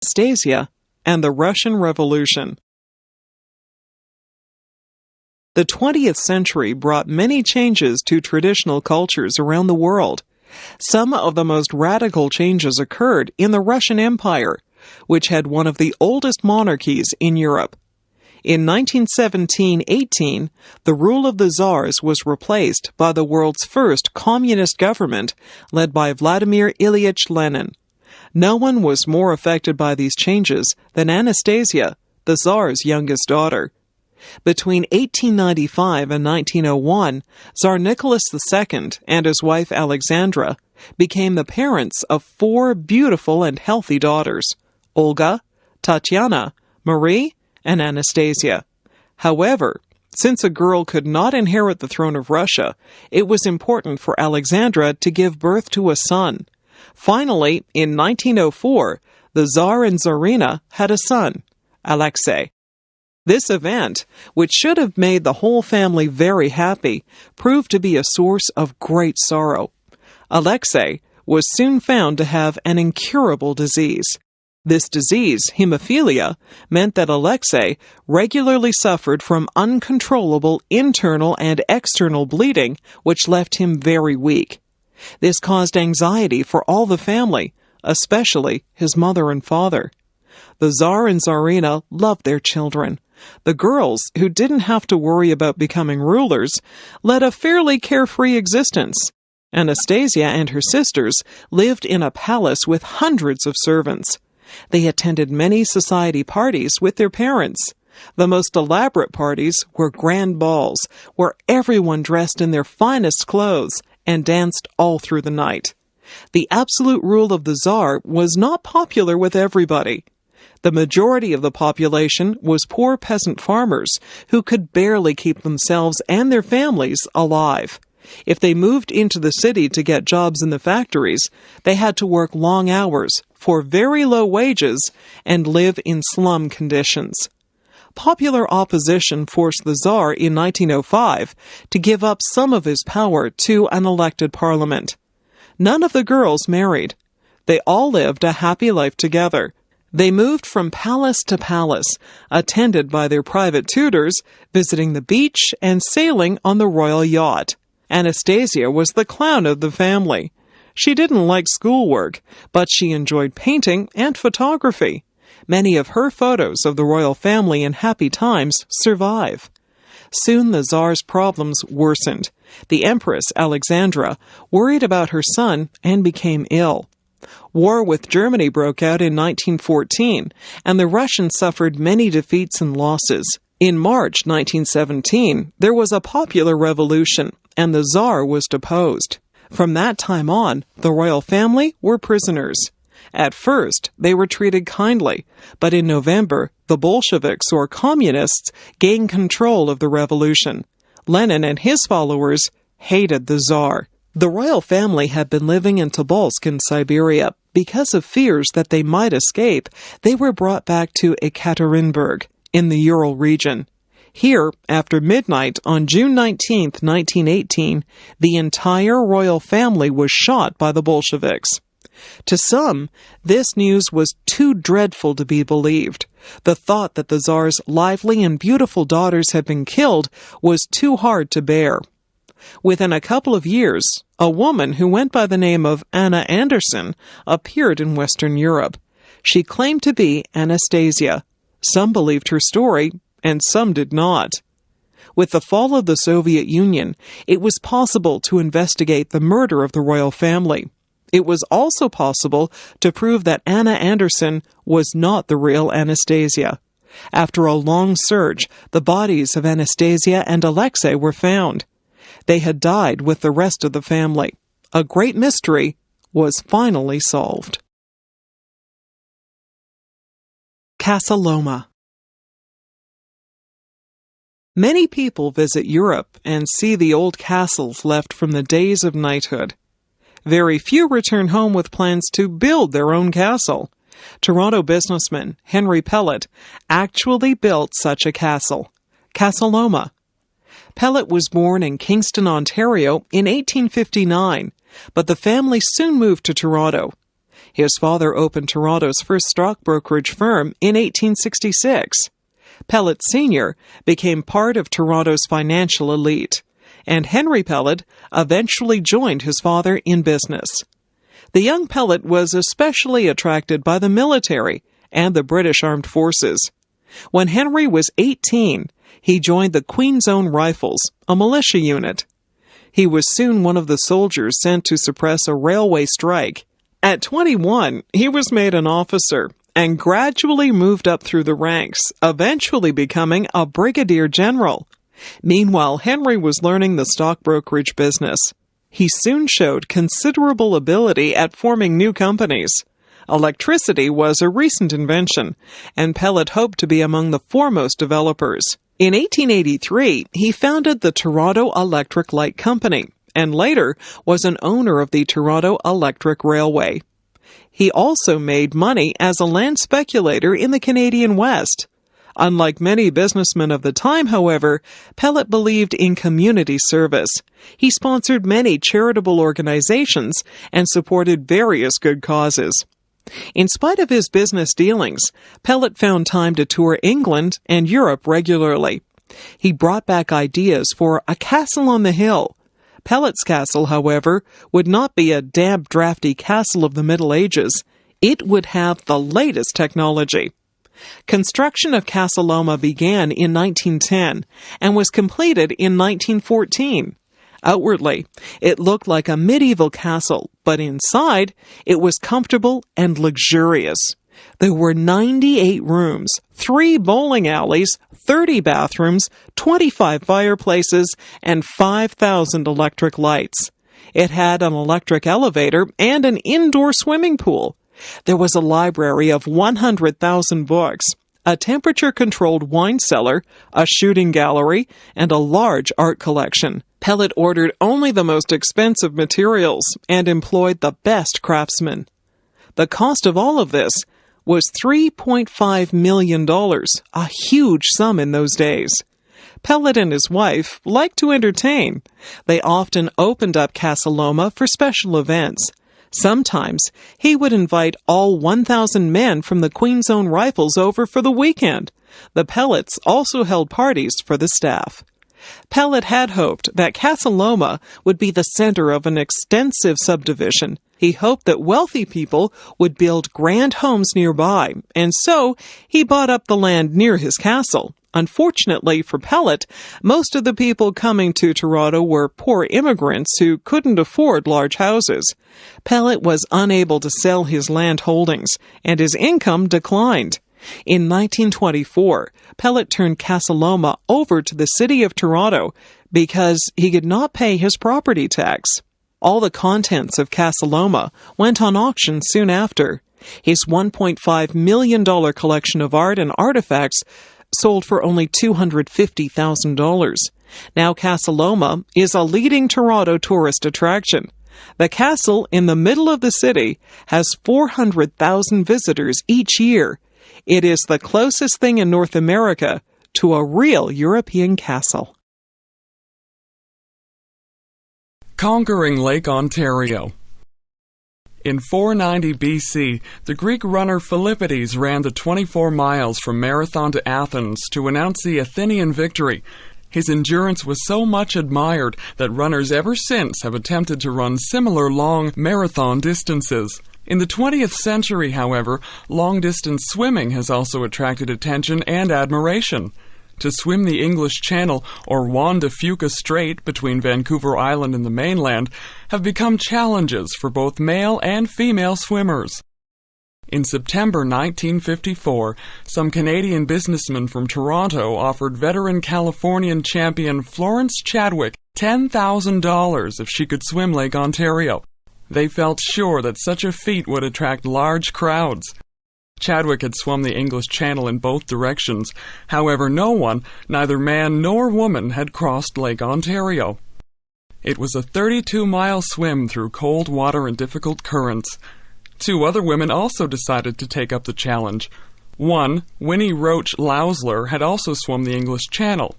Anastasia, and the Russian Revolution. The 20th century brought many changes to traditional cultures around the world. Some of the most radical changes occurred in the Russian Empire, which had one of the oldest monarchies in Europe. In 1917-18, the rule of the Tsars was replaced by the world's first communist government led by Vladimir Ilyich Lenin. No one was more affected by these changes than Anastasia, the Tsar's youngest daughter. Between 1895 and 1901, Tsar Nicholas II and his wife Alexandra became the parents of 4 beautiful and healthy daughters: Olga, Tatiana, Marie, and Anastasia. However, since a girl could not inherit the throne of Russia, it was important for Alexandra to give birth to a son. Finally, in 1904, the Tsar and Tsarina had a son, Alexei. This event, which should have made the whole family very happy, proved to be a source of great sorrow. Alexei was soon found to have an incurable disease. This disease, hemophilia, meant that Alexei regularly suffered from uncontrollable internal and external bleeding, which left him very weak. This caused anxiety for all the family, especially his mother and father. The Tsar and Tsarina loved their children. The girls, who didn't have to worry about becoming rulers, led a fairly carefree existence. Anastasia and her sisters lived in a palace with hundreds of servants. They attended many society parties with their parents. The most elaborate parties were grand balls, where everyone dressed in their finest clothes and danced all through the night. The absolute rule of the Tsar was not popular with everybody. The majority of the population was poor peasant farmers who could barely keep themselves and their families alive. If they moved into the city to get jobs in the factories, they had to work long hours for very low wages and live in slum conditions. Popular opposition forced the Tsar in 1905 to give up some of his power to an elected parliament. None of the girls married. They all lived a happy life together. They moved from palace to palace, attended by their private tutors, visiting the beach and sailing on the royal yacht. Anastasia was the clown of the family. She didn't like schoolwork, but she enjoyed painting and photography. Many of her photos of the royal family in happy times survive. Soon the Tsar's problems worsened. The Empress, Alexandra, worried about her son and became ill. War with Germany broke out in 1914, and the Russians suffered many defeats and losses. In March 1917, there was a popular revolution, and the Tsar was deposed. From that time on, the royal family were prisoners. At first, they were treated kindly, but in November, the Bolsheviks or communists gained control of the revolution. Lenin and his followers hated the Tsar. The royal family had been living in Tobolsk in Siberia. Because of fears that they might escape, they were brought back to Ekaterinburg in the Ural region. Here, after midnight on June 19, 1918, the entire royal family was shot by the Bolsheviks. To some, this news was too dreadful to be believed. The thought that the Tsar's lively and beautiful daughters had been killed was too hard to bear. Within a couple of years, a woman who went by the name of Anna Anderson appeared in Western Europe. She claimed to be Anastasia. Some believed her story, and some did not. With the fall of the Soviet Union, it was possible to investigate the murder of the royal family. It was also possible to prove that Anna Anderson was not the real Anastasia. After a long search, the bodies of Anastasia and Alexei were found. They had died with the rest of the family. A great mystery was finally solved. Casa Loma. Many people visit Europe and see the old castles left from the days of knighthood. Very few return home with plans to build their own castle. Toronto businessman Henry Pellet actually built such a castle, Casa Loma. Pellet was born in Kingston, Ontario in 1859, but the family soon moved to Toronto. His father opened Toronto's first stock brokerage firm in 1866. Pellet Sr. became part of Toronto's financial elite, and Henry Pellet eventually joined his father in business. The young Pellet was especially attracted by the military and the British Armed Forces. When Henry was 18, he joined the Queen's Own Rifles, a militia unit. He was soon one of the soldiers sent to suppress a railway strike. At 21, he was made an officer and gradually moved up through the ranks, eventually becoming a brigadier general. Meanwhile, Henry was learning the stock brokerage business. He soon showed considerable ability at forming new companies. Electricity was a recent invention, and Pellet hoped to be among the foremost developers. In 1883, he founded the Toronto Electric Light Company, and later was an owner of the Toronto Electric Railway. He also made money as a land speculator in the Canadian West. Unlike many businessmen of the time, however, Pellet believed in community service. He sponsored many charitable organizations and supported various good causes. In spite of his business dealings, Pellet found time to tour England and Europe regularly. He brought back ideas for a castle on the hill. Pellet's castle, however, would not be a damp, drafty castle of the Middle Ages. It would have the latest technology. Construction of Castle Loma began in 1910 and was completed in 1914. Outwardly, it looked like a medieval castle, but inside, it was comfortable and luxurious. There were 98 rooms, 3 bowling alleys, 30 bathrooms, 25 fireplaces, and 5,000 electric lights. It had an electric elevator and an indoor swimming pool. There was a library of 100,000 books, a temperature-controlled wine cellar, a shooting gallery, and a large art collection. Pellet ordered only the most expensive materials and employed the best craftsmen. The cost of all of this was $3.5 million, a huge sum in those days. Pellet and his wife liked to entertain. They often opened up Castle Loma for special events. Sometimes he would invite all 1,000 men from the Queen's Own Rifles over for the weekend. The Pellets also held parties for the staff. Pellet had hoped that Castle Loma would be the center of an extensive subdivision. He hoped that wealthy people would build grand homes nearby, and so he bought up the land near his castle. Unfortunately for Pellet, most of the people coming to Toronto were poor immigrants who couldn't afford large houses. Pellet was unable to sell his land holdings, and his income declined. In 1924, Pellet turned Castle Loma over to the City of Toronto because he could not pay his property tax. All the contents of Castle Loma went on auction soon after. His $1.5 million collection of art and artifacts sold for only $250,000. Now Castle Loma is a leading Toronto tourist attraction. The castle in the middle of the city has 400,000 visitors each year. It is the closest thing in North America to a real European castle. Conquering Lake Ontario. In 490 BC, the Greek runner Philippides ran the 24 miles from Marathon to Athens to announce the Athenian victory. His endurance was so much admired that runners ever since have attempted to run similar long marathon distances. In the 20th century, however, long-distance swimming has also attracted attention and admiration. To swim the English Channel or Juan de Fuca Strait between Vancouver Island and the mainland have become challenges for both male and female swimmers. In September 1954, some Canadian businessmen from Toronto offered veteran Californian champion Florence Chadwick $10,000 if she could swim Lake Ontario. They felt sure that such a feat would attract large crowds. Chadwick had swum the English Channel in both directions. However, no one, neither man nor woman, had crossed Lake Ontario. It was a 32-mile swim through cold water and difficult currents. 2 other women also decided to take up the challenge. One, Winnie Roach Lousler, had also swum the English Channel.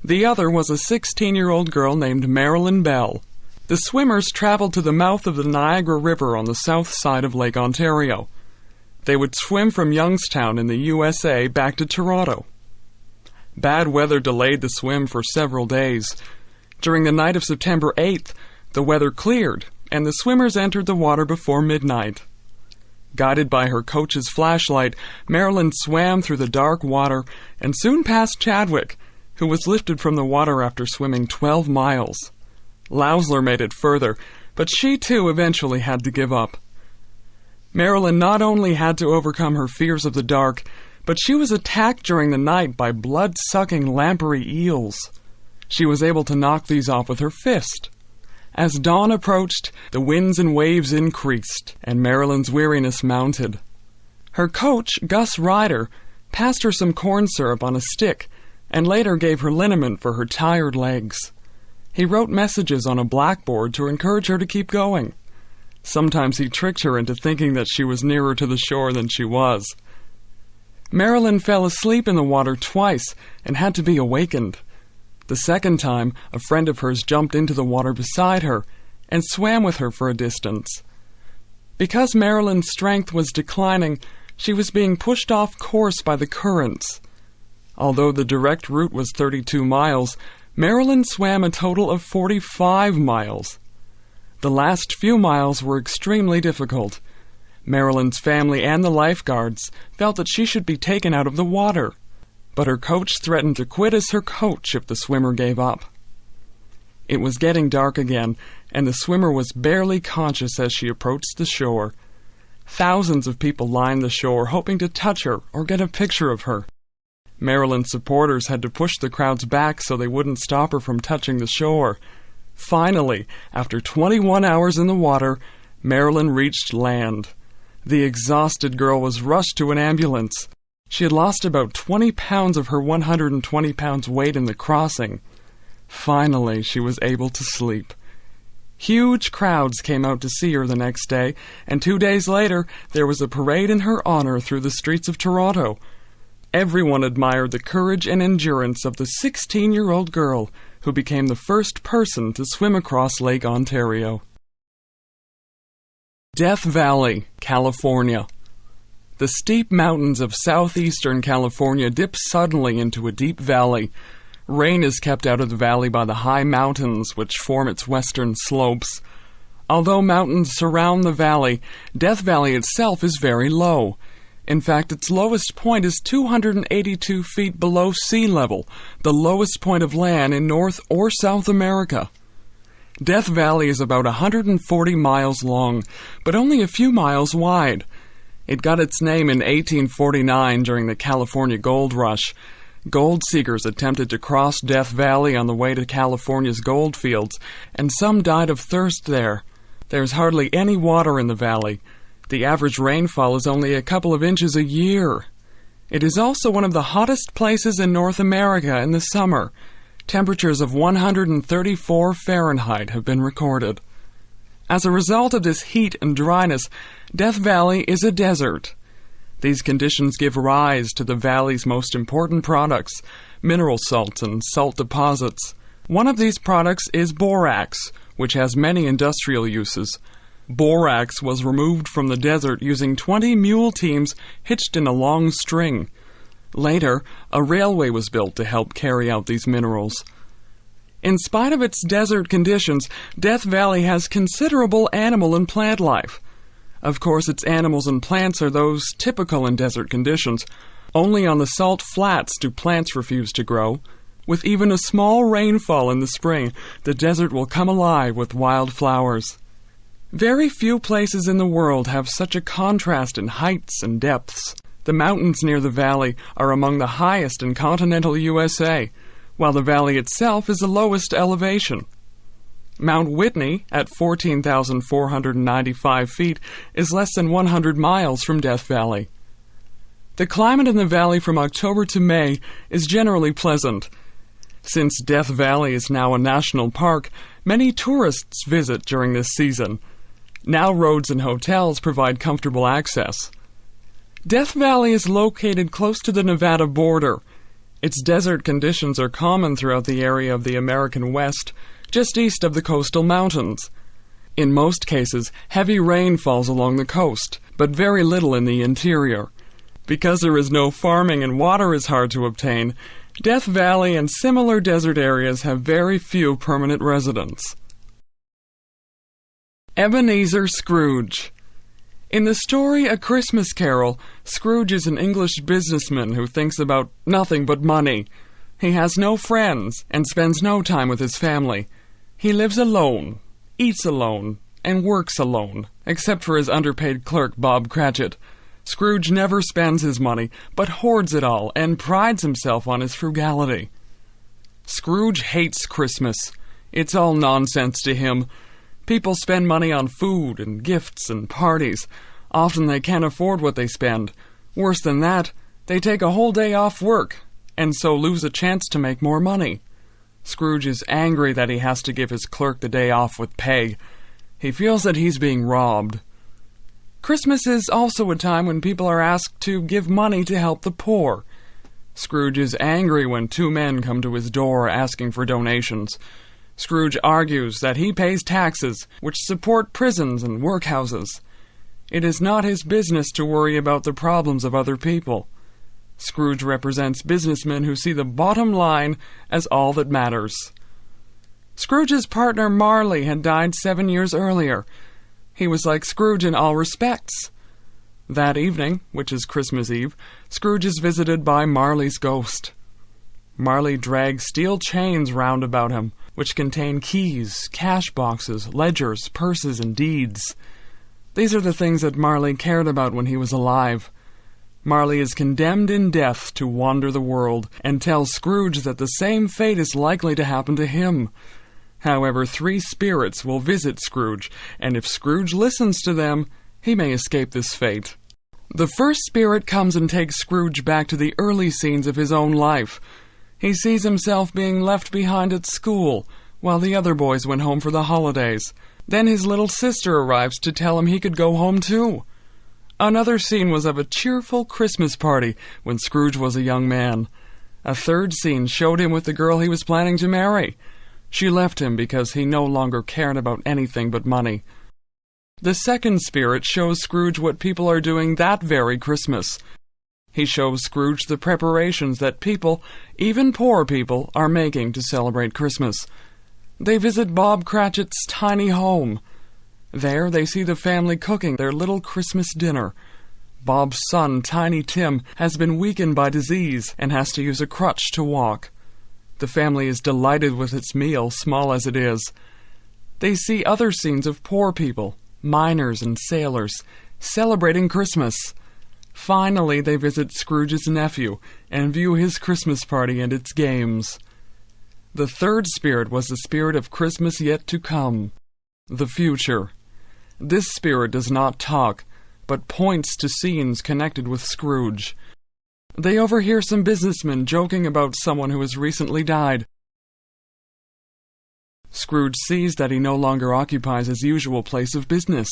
The other was a 16-year-old girl named Marilyn Bell. The swimmers traveled to the mouth of the Niagara River on the south side of Lake Ontario. They would swim from Youngstown in the USA back to Toronto. Bad weather delayed the swim for several days. During the night of September 8th, the weather cleared, and the swimmers entered the water before midnight. Guided by her coach's flashlight, Marilyn swam through the dark water and soon passed Chadwick, who was lifted from the water after swimming 12 miles. Lausler made it further, but she too eventually had to give up. Marilyn not only had to overcome her fears of the dark, but she was attacked during the night by blood-sucking lamprey eels. She was able to knock these off with her fist. As dawn approached, the winds and waves increased, and Marilyn's weariness mounted. Her coach, Gus Ryder, passed her some corn syrup on a stick, and later gave her liniment for her tired legs. He wrote messages on a blackboard to encourage her to keep going. Sometimes he tricked her into thinking that she was nearer to the shore than she was. Marilyn fell asleep in the water twice and had to be awakened. The second time, a friend of hers jumped into the water beside her and swam with her for a distance. Because Marilyn's strength was declining, she was being pushed off course by the currents. Although the direct route was 32 miles, Marilyn swam a total of 45 miles. The last few miles were extremely difficult. Marilyn's family and the lifeguards felt that she should be taken out of the water, but her coach threatened to quit as her coach if the swimmer gave up. It was getting dark again, and the swimmer was barely conscious as she approached the shore. Thousands of people lined the shore, hoping to touch her or get a picture of her. Marilyn's supporters had to push the crowds back so they wouldn't stop her from touching the shore. Finally, after 21 hours in the water, Marilyn reached land. The exhausted girl was rushed to an ambulance. She had lost about 20 pounds of her 120 pounds weight in the crossing. Finally, she was able to sleep. Huge crowds came out to see her the next day, and 2 days later, there was a parade in her honor through the streets of Toronto. Everyone admired the courage and endurance of the 16-year-old girl who became the first person to swim across Lake Ontario. Death Valley, California. The steep mountains of southeastern California dip suddenly into a deep valley. Rain is kept out of the valley by the high mountains which form its western slopes. Although mountains surround the valley, Death Valley itself is very low. In fact, its lowest point is 282 feet below sea level, the lowest point of land in North or South America. Death Valley is about 140 miles long, but only a few miles wide. It got its name in 1849 during the California Gold Rush. Gold seekers attempted to cross Death Valley on the way to California's gold fields, and some died of thirst there. There's hardly any water in the valley. The average rainfall is only a couple of inches a year. It is also one of the hottest places in North America in the summer. Temperatures of 134 Fahrenheit have been recorded. As a result of this heat and dryness, Death Valley is a desert. These conditions give rise to the valley's most important products, mineral salts and salt deposits. One of these products is borax, which has many industrial uses. Borax was removed from the desert using 20 mule teams hitched in a long string. Later, a railway was built to help carry out these minerals. In spite of its desert conditions, Death Valley has considerable animal and plant life. Of course, its animals and plants are those typical in desert conditions. Only on the salt flats do plants refuse to grow. With even a small rainfall in the spring, the desert will come alive with wild flowers. Very few places in the world have such a contrast in heights and depths. The mountains near the valley are among the highest in continental USA, while the valley itself is the lowest elevation. Mount Whitney, at 14,495 feet, is less than 100 miles from Death Valley. The climate in the valley from October to May is generally pleasant. Since Death Valley is now a national park, many tourists visit during this season. Now roads and hotels provide comfortable access. Death Valley is located close to the Nevada border. Its desert conditions are common throughout the area of the American West. just east of the coastal mountains. In most cases, heavy rain falls along the coast, but very little in the interior. Because there is no farming and water is hard to obtain, Death Valley and similar desert areas have very few permanent residents. Ebenezer Scrooge. In the story A Christmas Carol, Scrooge is an English businessman who thinks about nothing but money. He has no friends and spends no time with his family. He lives alone, eats alone, and works alone, except for his underpaid clerk Bob Cratchit. Scrooge never spends his money, but hoards it all and prides himself on his frugality. Scrooge hates Christmas. It's all nonsense to him. People spend money on food and gifts and parties. Often they can't afford what they spend. Worse than that, they take a whole day off work, and so lose a chance to make more money. Scrooge is angry that he has to give his clerk the day off with pay. He feels that he's being robbed. Christmas is also a time when people are asked to give money to help the poor. Scrooge is angry when two men come to his door asking for donations. Scrooge argues that he pays taxes, which support prisons and workhouses. It is not his business to worry about the problems of other people. Scrooge represents businessmen who see the bottom line as all that matters. Scrooge's partner Marley had died 7 years earlier. He was like Scrooge in all respects. That evening, which is Christmas Eve, Scrooge is visited by Marley's ghost. Marley drags steel chains round about him, which contain keys, cash boxes, ledgers, purses, and deeds. These are the things that Marley cared about when he was alive. Marley is condemned in death to wander the world, and tells Scrooge that the same fate is likely to happen to him. However, 3 spirits will visit Scrooge, and if Scrooge listens to them, he may escape this fate. The first spirit comes and takes Scrooge back to the early scenes of his own life. He sees himself being left behind at school, while the other boys went home for the holidays. Then his little sister arrives to tell him he could go home too. Another scene was of a cheerful Christmas party when Scrooge was a young man. A third scene showed him with the girl he was planning to marry. She left him because he no longer cared about anything but money. The second spirit shows Scrooge what people are doing that very Christmas. He shows Scrooge the preparations that people, even poor people, are making to celebrate Christmas. They visit Bob Cratchit's tiny home. There they see the family cooking their little Christmas dinner. Bob's son, Tiny Tim, has been weakened by disease and has to use a crutch to walk. The family is delighted with its meal, small as it is. They see other scenes of poor people, miners and sailors, celebrating Christmas. Finally, they visit Scrooge's nephew and view his Christmas party and its games. The third spirit was the spirit of Christmas yet to come, the future. This spirit does not talk, but points to scenes connected with Scrooge. They overhear some businessmen joking about someone who has recently died. Scrooge sees that he no longer occupies his usual place of business.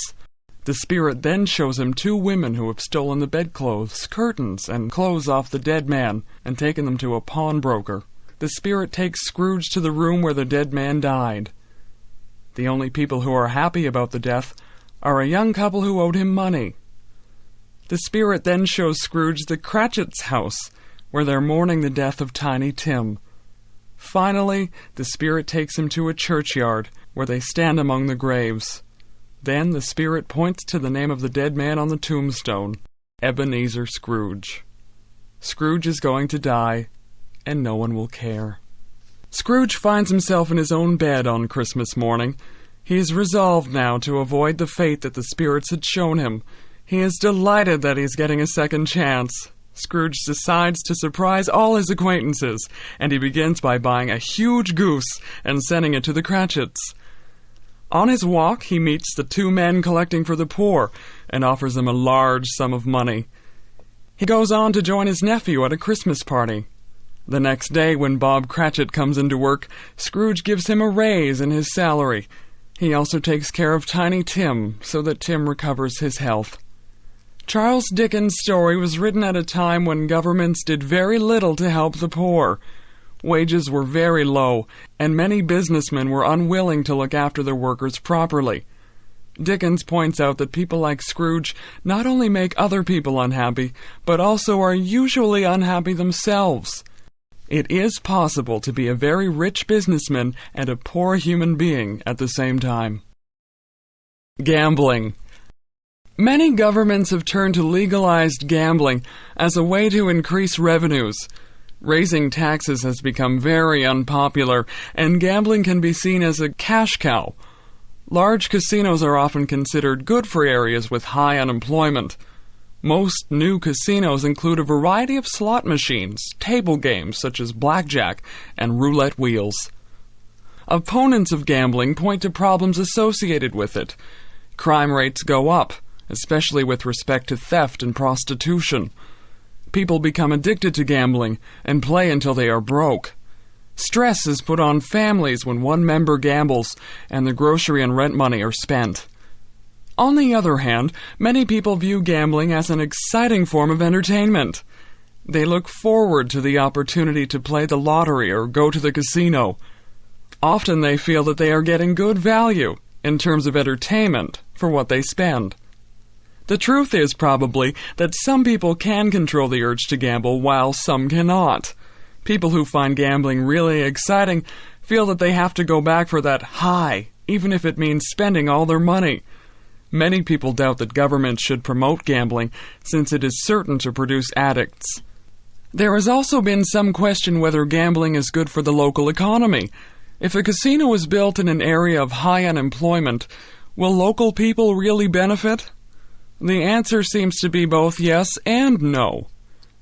The spirit then shows him 2 women who have stolen the bedclothes, curtains, and clothes off the dead man and taken them to a pawnbroker. The spirit takes Scrooge to the room where the dead man died. The only people who are happy about the death are a young couple who owed him money. The spirit then shows Scrooge the Cratchit's house, where they're mourning the death of Tiny Tim. Finally, the spirit takes him to a churchyard, where they stand among the graves. Then the spirit points to the name of the dead man on the tombstone, Ebenezer Scrooge. Scrooge is going to die, and no one will care. Scrooge finds himself in his own bed on Christmas morning. He is resolved now to avoid the fate that the spirits had shown him. He is delighted that he's getting a second chance. Scrooge decides to surprise all his acquaintances, and he begins by buying a huge goose and sending it to the Cratchits. On his walk, he meets the 2 men collecting for the poor and offers them a large sum of money. He goes on to join his nephew at a Christmas party. The next day, when Bob Cratchit comes into work, Scrooge gives him a raise in his salary. He also takes care of Tiny Tim so that Tim recovers his health. Charles Dickens' story was written at a time when governments did very little to help the poor. Wages were very low, and many businessmen were unwilling to look after their workers properly. Dickens points out that people like Scrooge not only make other people unhappy, but also are usually unhappy themselves. It is possible to be a very rich businessman and a poor human being at the same time. Gambling. Many governments have turned to legalized gambling as a way to increase revenues. Raising taxes has become very unpopular, and gambling can be seen as a cash cow. Large casinos are often considered good for areas with high unemployment. Most new casinos include a variety of slot machines, table games such as blackjack, and roulette wheels. Opponents of gambling point to problems associated with it. Crime rates go up, especially with respect to theft and prostitution. People become addicted to gambling and play until they are broke. Stress is put on families when one member gambles and the grocery and rent money are spent. On the other hand, many people view gambling as an exciting form of entertainment. They look forward to the opportunity to play the lottery or go to the casino. Often they feel that they are getting good value, in terms of entertainment, for what they spend. The truth is probably that some people can control the urge to gamble while some cannot. People who find gambling really exciting feel that they have to go back for that high, even if it means spending all their money. Many people doubt that governments should promote gambling, since it is certain to produce addicts. There has also been some question whether gambling is good for the local economy. If a casino is built in an area of high unemployment, will local people really benefit? The answer seems to be both yes and no.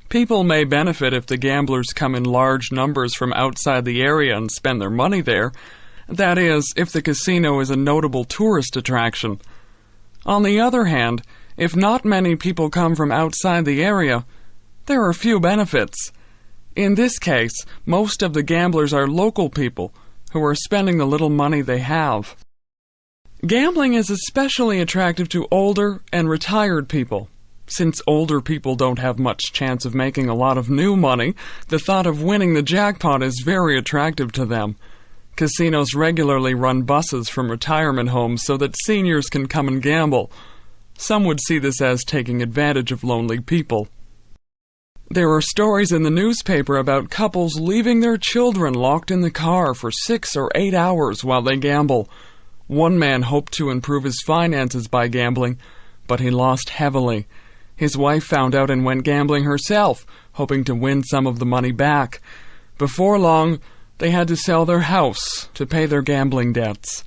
People may benefit if the gamblers come in large numbers from outside the area and spend their money there. That is, if the casino is a notable tourist attraction. On the other hand, if not many people come from outside the area, there are few benefits. In this case, most of the gamblers are local people who are spending the little money they have. Gambling is especially attractive to older and retired people. Since older people don't have much chance of making a lot of new money, the thought of winning the jackpot is very attractive to them. Casinos regularly run buses from retirement homes so that seniors can come and gamble. Some would see this as taking advantage of lonely people. There are stories in the newspaper about couples leaving their children locked in the car for 6 or 8 hours while they gamble. One man hoped to improve his finances by gambling, but he lost heavily. His wife found out and went gambling herself, hoping to win some of the money back. Before long, they had to sell their house to pay their gambling debts.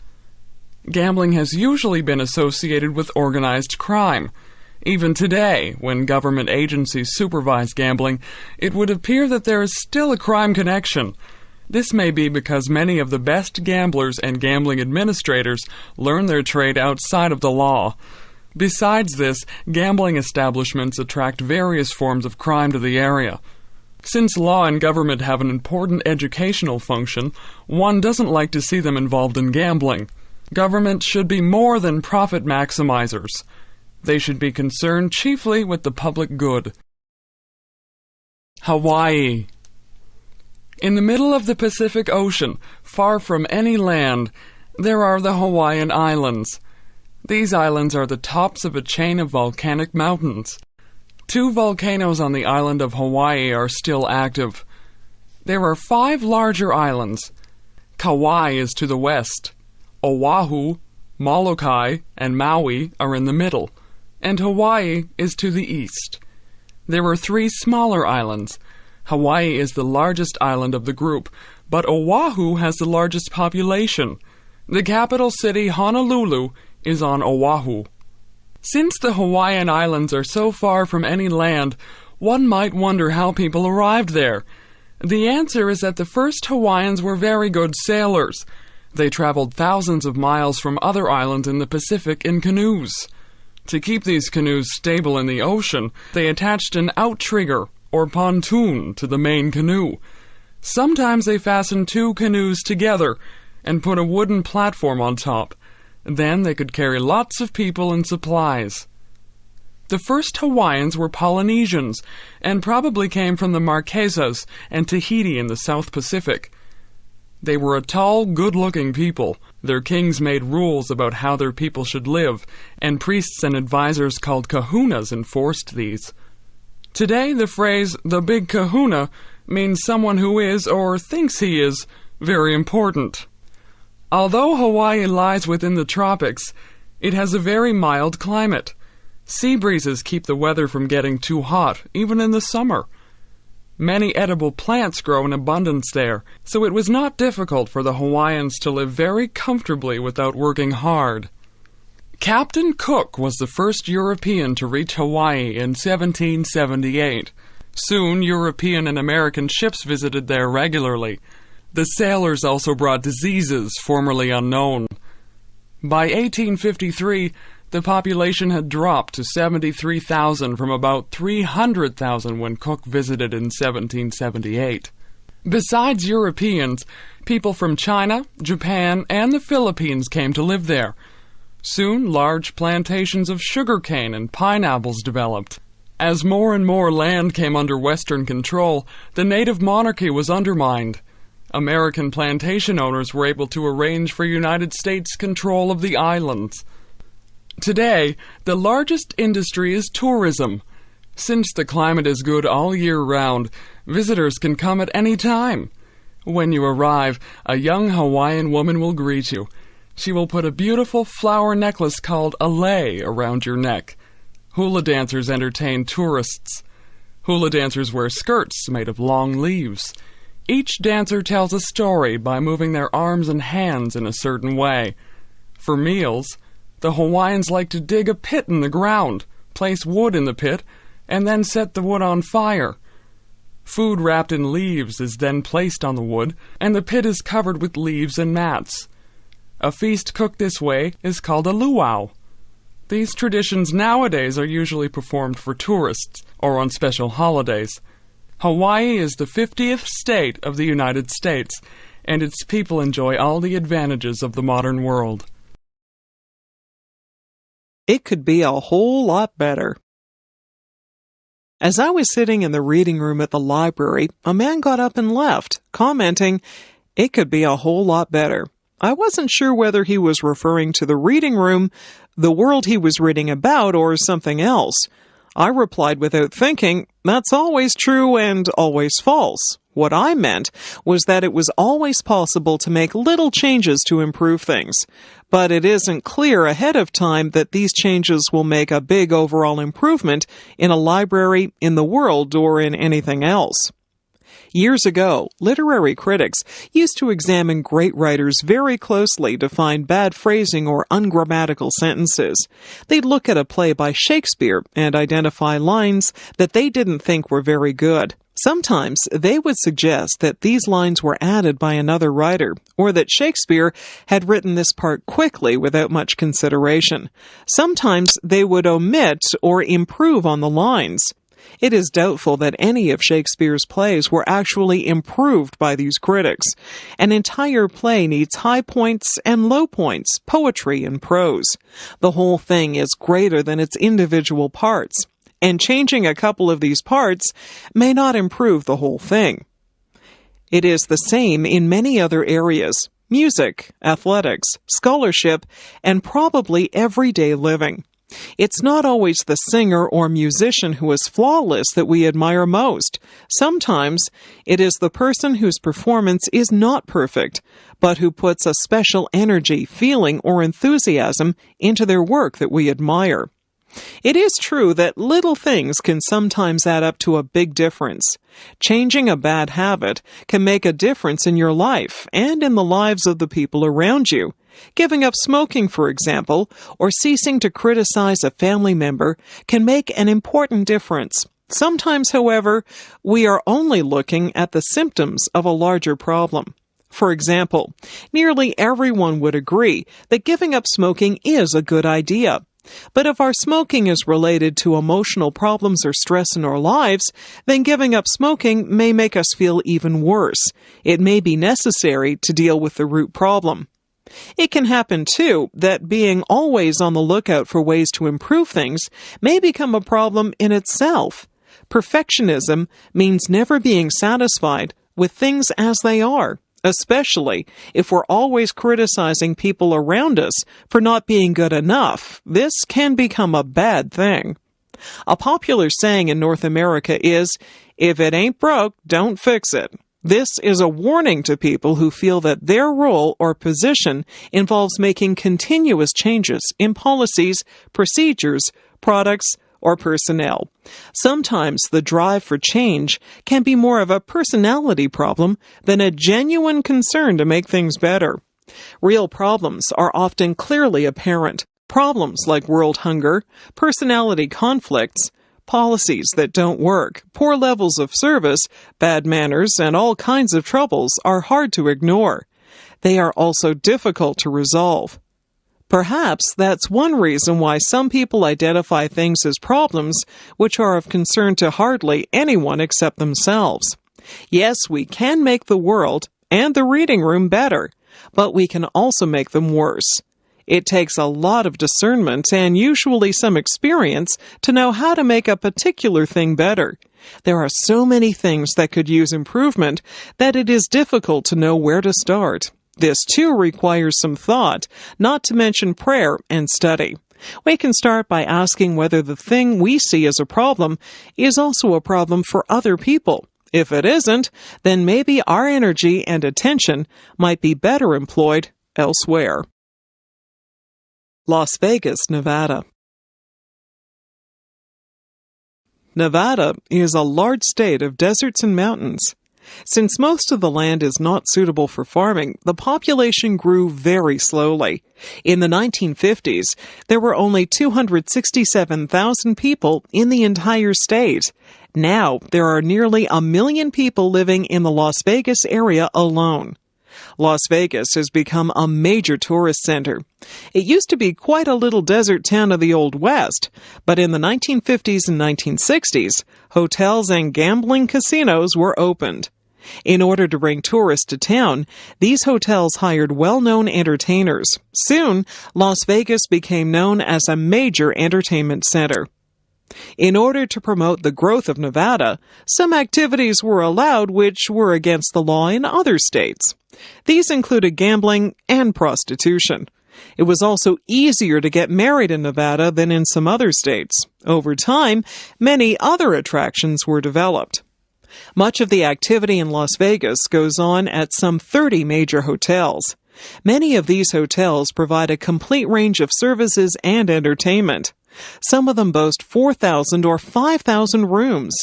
Gambling has usually been associated with organized crime. Even today, when government agencies supervise gambling, it would appear that there is still a crime connection. This may be because many of the best gamblers and gambling administrators learn their trade outside of the law. Besides this, gambling establishments attract various forms of crime to the area. Since law and government have an important educational function, one doesn't like to see them involved in gambling. Governments should be more than profit maximizers. They should be concerned chiefly with the public good. Hawaii. In the middle of the Pacific Ocean, far from any land, there are the Hawaiian Islands. These islands are the tops of a chain of volcanic mountains. 2 volcanoes on the island of Hawaii are still active. There are 5 larger islands. Kauai is to the west. Oahu, Molokai, and Maui are in the middle, and Hawaii is to the east. There are 3 smaller islands. Hawaii is the largest island of the group, but Oahu has the largest population. The capital city, Honolulu, is on Oahu. Since the Hawaiian Islands are so far from any land, one might wonder how people arrived there. The answer is that the first Hawaiians were very good sailors. They traveled thousands of miles from other islands in the Pacific in canoes. To keep these canoes stable in the ocean, they attached an outrigger, or pontoon, to the main canoe. Sometimes they fastened 2 canoes together and put a wooden platform on top. Then they could carry lots of people and supplies. The first Hawaiians were Polynesians, and probably came from the Marquesas and Tahiti in the South Pacific. They were a tall, good-looking people. Their kings made rules about how their people should live, and priests and advisors called kahunas enforced these. Today, the phrase, the big kahuna, means someone who is, or thinks he is, very important. Although Hawaii lies within the tropics, it has a very mild climate. Sea breezes keep the weather from getting too hot, even in the summer. Many edible plants grow in abundance there, so it was not difficult for the Hawaiians to live very comfortably without working hard. Captain Cook was the first European to reach Hawaii in 1778. Soon, European and American ships visited there regularly. The sailors also brought diseases formerly unknown. By 1853, the population had dropped to 73,000 from about 300,000 when Cook visited in 1778. Besides Europeans, people from China, Japan, and the Philippines came to live there. Soon, large plantations of sugarcane and pineapples developed. As more and more land came under Western control, the native monarchy was undermined. American plantation owners were able to arrange for United States control of the islands. Today, the largest industry is tourism. Since the climate is good all year round, visitors can come at any time. When you arrive, a young Hawaiian woman will greet you. She will put a beautiful flower necklace called a lei around your neck. Hula dancers entertain tourists. Hula dancers wear skirts made of long leaves. Each dancer tells a story by moving their arms and hands in a certain way. For meals, the Hawaiians like to dig a pit in the ground, place wood in the pit, and then set the wood on fire. Food wrapped in leaves is then placed on the wood, and the pit is covered with leaves and mats. A feast cooked this way is called a luau. These traditions nowadays are usually performed for tourists or on special holidays. Hawaii is the 50th state of the United States, and its people enjoy all the advantages of the modern world. It could be a whole lot better. As I was sitting in the reading room at the library, a man got up and left, commenting, "It could be a whole lot better." I wasn't sure whether he was referring to the reading room, the world he was reading about, or something else. I replied without thinking, "That's always true and always false." What I meant was that it was always possible to make little changes to improve things, but it isn't clear ahead of time that these changes will make a big overall improvement in a library, in the world, or in anything else. Years ago, literary critics used to examine great writers very closely to find bad phrasing or ungrammatical sentences. They'd look at a play by Shakespeare and identify lines that they didn't think were very good. Sometimes they would suggest that these lines were added by another writer, or that Shakespeare had written this part quickly without much consideration. Sometimes they would omit or improve on the lines. It is doubtful that any of Shakespeare's plays were actually improved by these critics. An entire play needs high points and low points, poetry and prose. The whole thing is greater than its individual parts, and changing a couple of these parts may not improve the whole thing. It is the same in many other areas: music, athletics, scholarship, and probably everyday living. It's not always the singer or musician who is flawless that we admire most. Sometimes it is the person whose performance is not perfect, but who puts a special energy, feeling, or enthusiasm into their work that we admire. It is true that little things can sometimes add up to a big difference. Changing a bad habit can make a difference in your life and in the lives of the people around you. Giving up smoking, for example, or ceasing to criticize a family member can make an important difference. Sometimes, however, we are only looking at the symptoms of a larger problem. For example, nearly everyone would agree that giving up smoking is a good idea. But if our smoking is related to emotional problems or stress in our lives, then giving up smoking may make us feel even worse. It may be necessary to deal with the root problem. It can happen, too, that being always on the lookout for ways to improve things may become a problem in itself. Perfectionism means never being satisfied with things as they are, especially if we're always criticizing people around us for not being good enough. This can become a bad thing. A popular saying in North America is, "If it ain't broke, don't fix it." This is a warning to people who feel that their role or position involves making continuous changes in policies, procedures, products, or personnel. Sometimes the drive for change can be more of a personality problem than a genuine concern to make things better. Real problems are often clearly apparent. Problems like world hunger, personality conflicts, policies that don't work, poor levels of service, bad manners, and all kinds of troubles are hard to ignore. They are also difficult to resolve. Perhaps that's one reason why some people identify things as problems which are of concern to hardly anyone except themselves. Yes, we can make the world and the reading room better, but we can also make them worse. It takes a lot of discernment and usually some experience to know how to make a particular thing better. There are so many things that could use improvement that it is difficult to know where to start. This too requires some thought, not to mention prayer and study. We can start by asking whether the thing we see as a problem is also a problem for other people. If it isn't, then maybe our energy and attention might be better employed elsewhere. Las Vegas, Nevada. Nevada is a large state of deserts and mountains. Since most of the land is not suitable for farming, the population grew very slowly. In the 1950s, there were only 267,000 people in the entire state. Now, there are nearly 1 million people living in the Las Vegas area alone. Las Vegas has become a major tourist center. It used to be quite a little desert town of the Old West, but in the 1950s and 1960s, hotels and gambling casinos were opened. In order to bring tourists to town, these hotels hired well-known entertainers. Soon, Las Vegas became known as a major entertainment center. In order to promote the growth of Nevada, some activities were allowed which were against the law in other states. These included gambling and prostitution. It was also easier to get married in Nevada than in some other states. Over time, many other attractions were developed. Much of the activity in Las Vegas goes on at some 30 major hotels. Many of these hotels provide a complete range of services and entertainment. Some of them boast 4,000 or 5,000 rooms.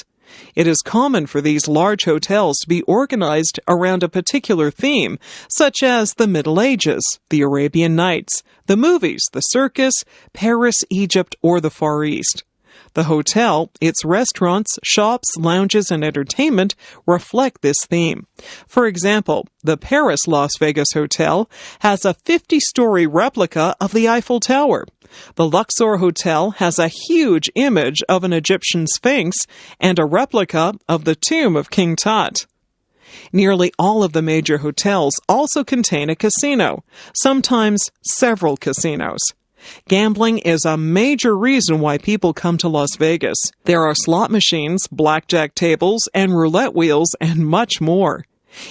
It is common for these large hotels to be organized around a particular theme, such as the Middle Ages, the Arabian Nights, the movies, the circus, Paris, Egypt, or the Far East. The hotel, its restaurants, shops, lounges, and entertainment reflect this theme. For example, the Paris Las Vegas Hotel has a 50-story replica of the Eiffel Tower. The Luxor Hotel has a huge image of an Egyptian sphinx and a replica of the tomb of King Tut. Nearly all of the major hotels also contain a casino, sometimes several casinos. Gambling is a major reason why people come to Las Vegas. There are slot machines, blackjack tables, and roulette wheels, and much more.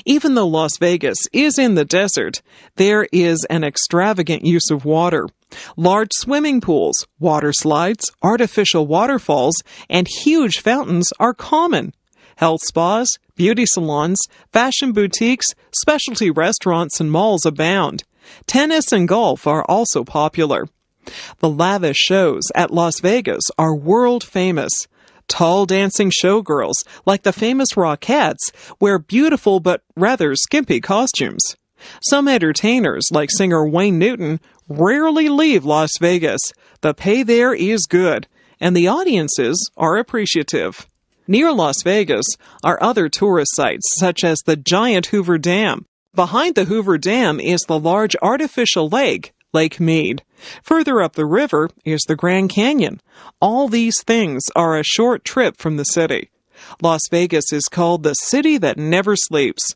Even though Las Vegas is in the desert, there is an extravagant use of water. Large swimming pools, water slides, artificial waterfalls, and huge fountains are common. Health spas, beauty salons, fashion boutiques, specialty restaurants, and malls abound. Tennis and golf are also popular. The lavish shows at Las Vegas are world famous. Tall dancing showgirls, like the famous Rockettes, wear beautiful but rather skimpy costumes. Some entertainers, like singer Wayne Newton, rarely leave Las Vegas. The pay there is good, and the audiences are appreciative. Near Las Vegas are other tourist sites, such as the giant Hoover Dam. Behind the Hoover Dam is the large artificial lake, Lake Mead. Further up the river is the Grand Canyon. All these things are a short trip from the city. Las Vegas is called the city that never sleeps.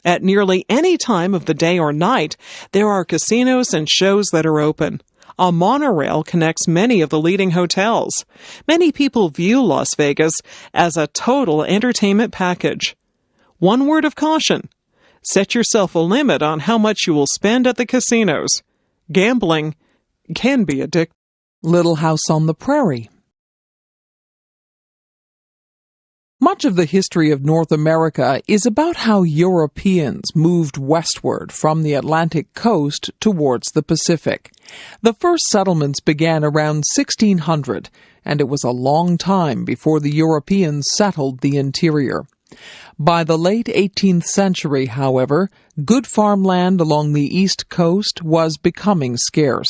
At nearly any time of the day or night, there are casinos and shows that are open. A monorail connects many of the leading hotels. Many people view Las Vegas as a total entertainment package. One word of caution: set yourself a limit on how much you will spend at the casinos. Gambling can be addictive. Little House on the Prairie. Much of the history of North America is about how Europeans moved westward from the Atlantic coast towards the Pacific. The first settlements began around 1600, and it was a long time before the Europeans settled the interior. By the late 18th century, however, good farmland along the east coast was becoming scarce.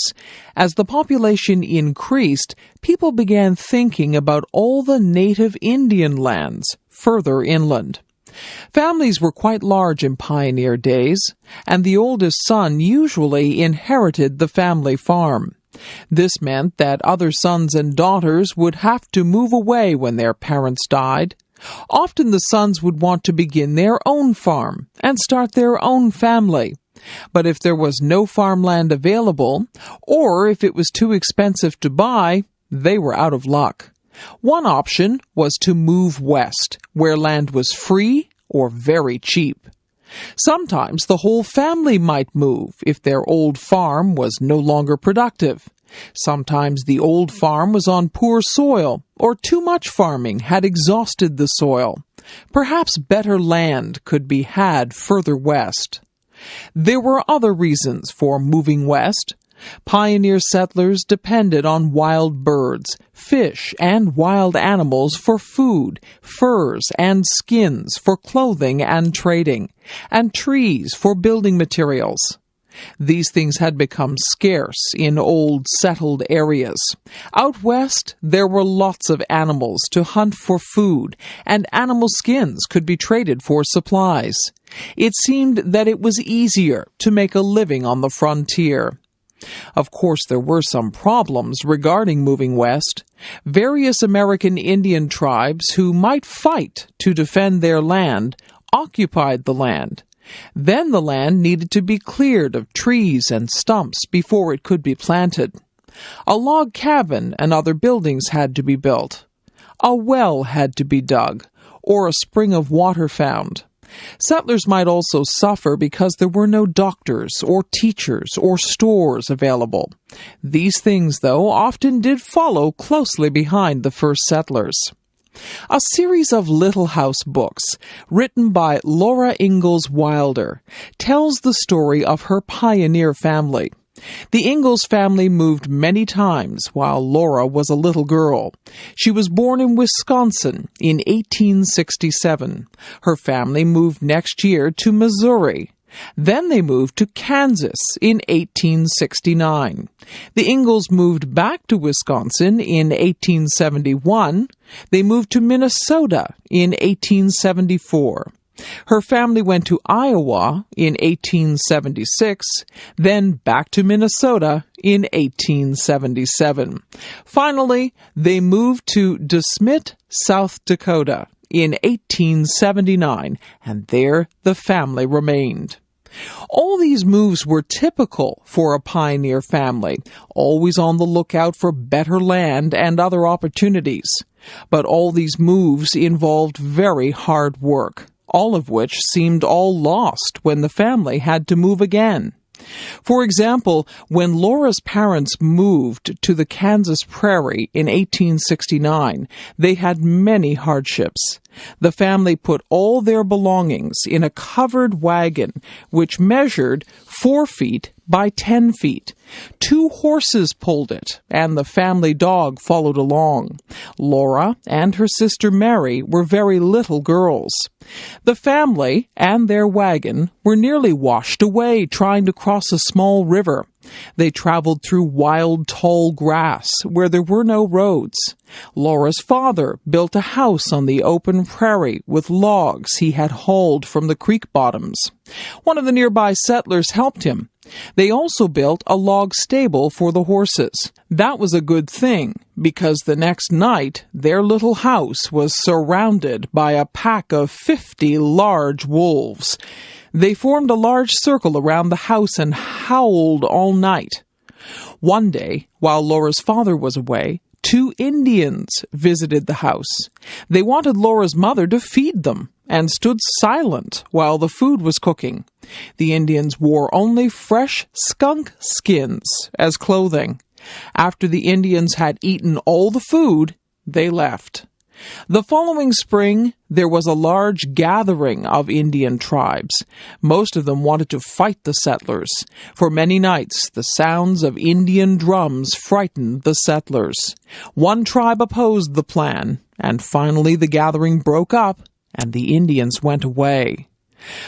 As the population increased, people began thinking about all the native Indian lands further inland. Families were quite large in pioneer days, and the oldest son usually inherited the family farm. This meant that other sons and daughters would have to move away when their parents died. Often the sons would want to begin their own farm and start their own family. But if there was no farmland available, or if it was too expensive to buy, they were out of luck. One option was to move west, where land was free or very cheap. Sometimes the whole family might move if their old farm was no longer productive. Sometimes the old farm was on poor soil, or too much farming had exhausted the soil. Perhaps better land could be had further west. There were other reasons for moving west. Pioneer settlers depended on wild birds, fish, and wild animals for food, furs and skins for clothing and trading, and trees for building materials. These things had become scarce in old settled areas. Out west, there were lots of animals to hunt for food, and animal skins could be traded for supplies. It seemed that it was easier to make a living on the frontier. Of course, there were some problems regarding moving west. Various American Indian tribes who might fight to defend their land occupied the land. Then the land needed to be cleared of trees and stumps before it could be planted. A log cabin and other buildings had to be built. A well had to be dug, or a spring of water found. Settlers might also suffer because there were no doctors or teachers or stores available. These things, though, often did follow closely behind the first settlers. A series of Little House books, written by Laura Ingalls Wilder, tells the story of her pioneer family. The Ingalls family moved many times while Laura was a little girl. She was born in Wisconsin in 1867. Her family moved next year to Missouri. Then they moved to Kansas in 1869. The Ingalls moved back to Wisconsin in 1871. They moved to Minnesota in 1874. Her family went to Iowa in 1876, then back to Minnesota in 1877. Finally, they moved to DeSmet, South Dakota in 1879, and there the family remained. All these moves were typical for a pioneer family, always on the lookout for better land and other opportunities. But all these moves involved very hard work, all of which seemed all lost when the family had to move again. For example, when Laura's parents moved to the Kansas prairie in 1869, they had many hardships. The family put all their belongings in a covered wagon, which measured 4 feet by 10 feet. 2 horses pulled it, and the family dog followed along. Laura and her sister Mary were very little girls. The family and their wagon were nearly washed away trying to cross a small river. They traveled through wild, tall grass where there were no roads. Laura's father built a house on the open prairie with logs he had hauled from the creek bottoms. One of the nearby settlers helped him. They also built a log stable for the horses. That was a good thing, because the next night their little house was surrounded by a pack of 50 large wolves. They formed a large circle around the house and howled all night. One day, while Laura's father was away, 2 Indians visited the house. They wanted Laura's mother to feed them and stood silent while the food was cooking. The Indians wore only fresh skunk skins as clothing. After the Indians had eaten all the food, they left. The following spring, there was a large gathering of Indian tribes. Most of them wanted to fight the settlers. For many nights, the sounds of Indian drums frightened the settlers. One tribe opposed the plan, and finally the gathering broke up, and the Indians went away.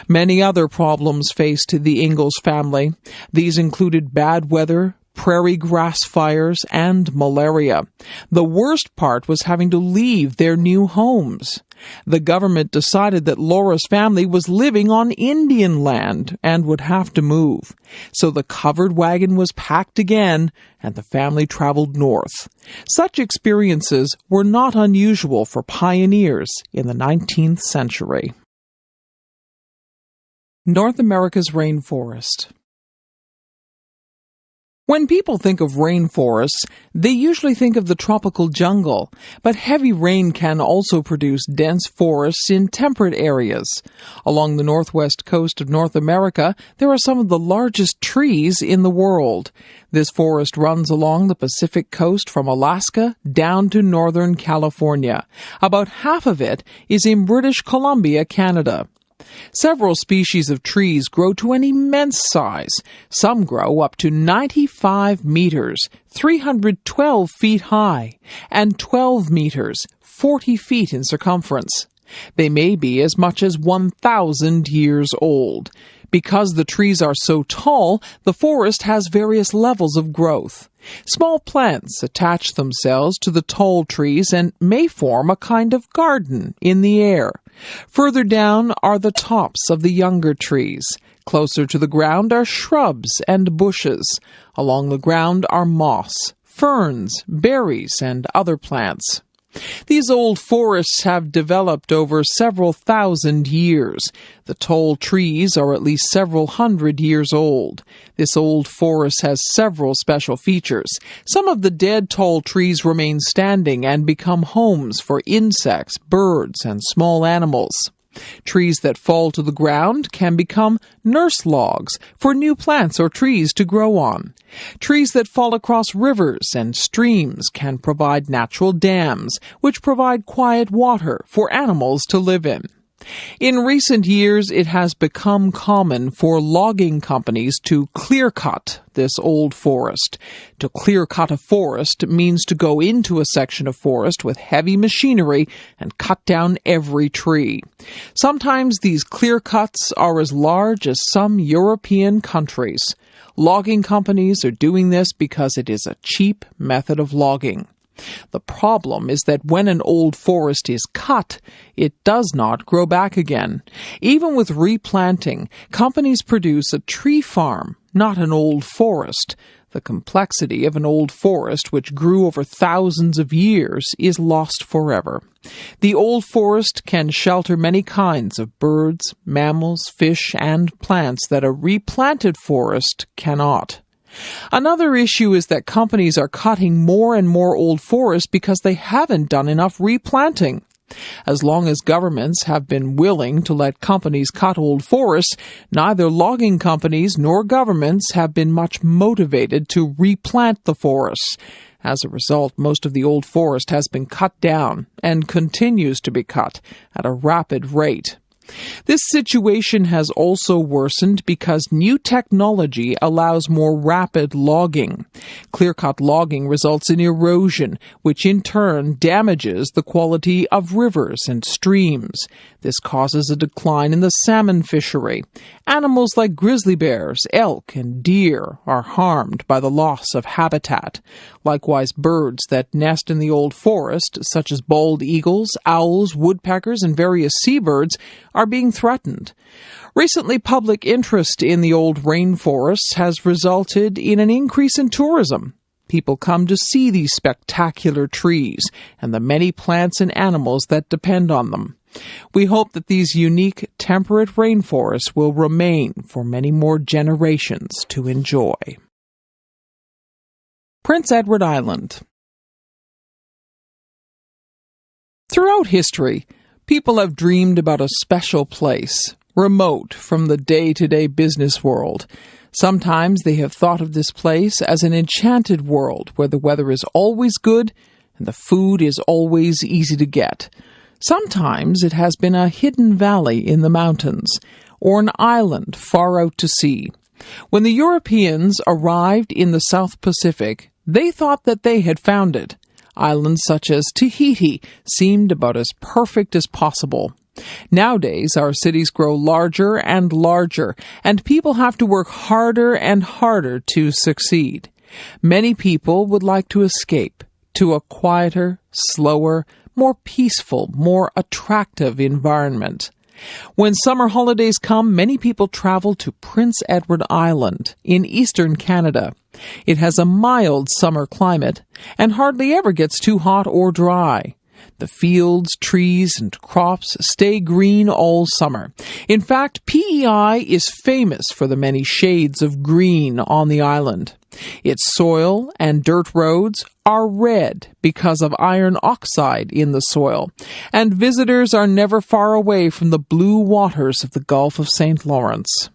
Many other problems faced the Ingalls family. These included bad weather, prairie grass fires, and malaria. The worst part was having to leave their new homes. The government decided that Laura's family was living on Indian land and would have to move. So the covered wagon was packed again, and the family traveled north. Such experiences were not unusual for pioneers in the 19th century. North America's rainforest. When people think of rainforests, they usually think of the tropical jungle, but heavy rain can also produce dense forests in temperate areas. Along the northwest coast of North America, there are some of the largest trees in the world. This forest runs along the Pacific coast from Alaska down to northern California. About half of it is in British Columbia, Canada. Several species of trees grow to an immense size. Some grow up to 95 meters, 312 feet high, and 12 meters, 40 feet in circumference. They may be as much as 1,000 years old. Because the trees are so tall, the forest has various levels of growth. Small plants attach themselves to the tall trees and may form a kind of garden in the air. Further down are the tops of the younger trees. Closer to the ground are shrubs and bushes. Along the ground are moss, ferns, berries, and other plants. These old forests have developed over several thousand years. The tall trees are at least several hundred years old. This old forest has several special features. Some of the dead tall trees remain standing and become homes for insects, birds, and small animals. Trees that fall to the ground can become nurse logs for new plants or trees to grow on. Trees that fall across rivers and streams can provide natural dams, which provide quiet water for animals to live in. In recent years, it has become common for logging companies to clear-cut this old forest. To clear-cut a forest means to go into a section of forest with heavy machinery and cut down every tree. Sometimes these clear-cuts are as large as some European countries. Logging companies are doing this because it is a cheap method of logging. The problem is that when an old forest is cut, it does not grow back again. Even with replanting, companies produce a tree farm, not an old forest. The complexity of an old forest, which grew over thousands of years, is lost forever. The old forest can shelter many kinds of birds, mammals, fish, and plants that a replanted forest cannot. Another issue is that companies are cutting more and more old forests because they haven't done enough replanting. As long as governments have been willing to let companies cut old forests, neither logging companies nor governments have been much motivated to replant the forests. As a result, most of the old forest has been cut down and continues to be cut at a rapid rate. This situation has also worsened because new technology allows more rapid logging. Clear-cut logging results in erosion, which in turn damages the quality of rivers and streams. This causes a decline in the salmon fishery. Animals like grizzly bears, elk, and deer are harmed by the loss of habitat. Likewise, birds that nest in the old forest, such as bald eagles, owls, woodpeckers, and various seabirds, are being threatened. Recently, public interest in the old rainforests has resulted in an increase in tourism. People come to see these spectacular trees and the many plants and animals that depend on them. We hope that these unique temperate rainforests will remain for many more generations to enjoy. Prince Edward Island. Throughout history, people have dreamed about a special place, remote from the day-to-day business world. Sometimes they have thought of this place as an enchanted world where the weather is always good and the food is always easy to get. Sometimes it has been a hidden valley in the mountains, or an island far out to sea. When the Europeans arrived in the South Pacific, they thought that they had found it. Islands such as Tahiti seemed about as perfect as possible. Nowadays, our cities grow larger and larger, and people have to work harder and harder to succeed. Many people would like to escape to a quieter, slower, more peaceful, more attractive environment. When summer holidays come, many people travel to Prince Edward Island in eastern Canada. It has a mild summer climate and hardly ever gets too hot or dry. The fields, trees, and crops stay green all summer. In fact, PEI is famous for the many shades of green on the island. Its soil and dirt roads are red because of iron oxide in the soil, and visitors are never far away from the blue waters of the Gulf of St. Lawrence.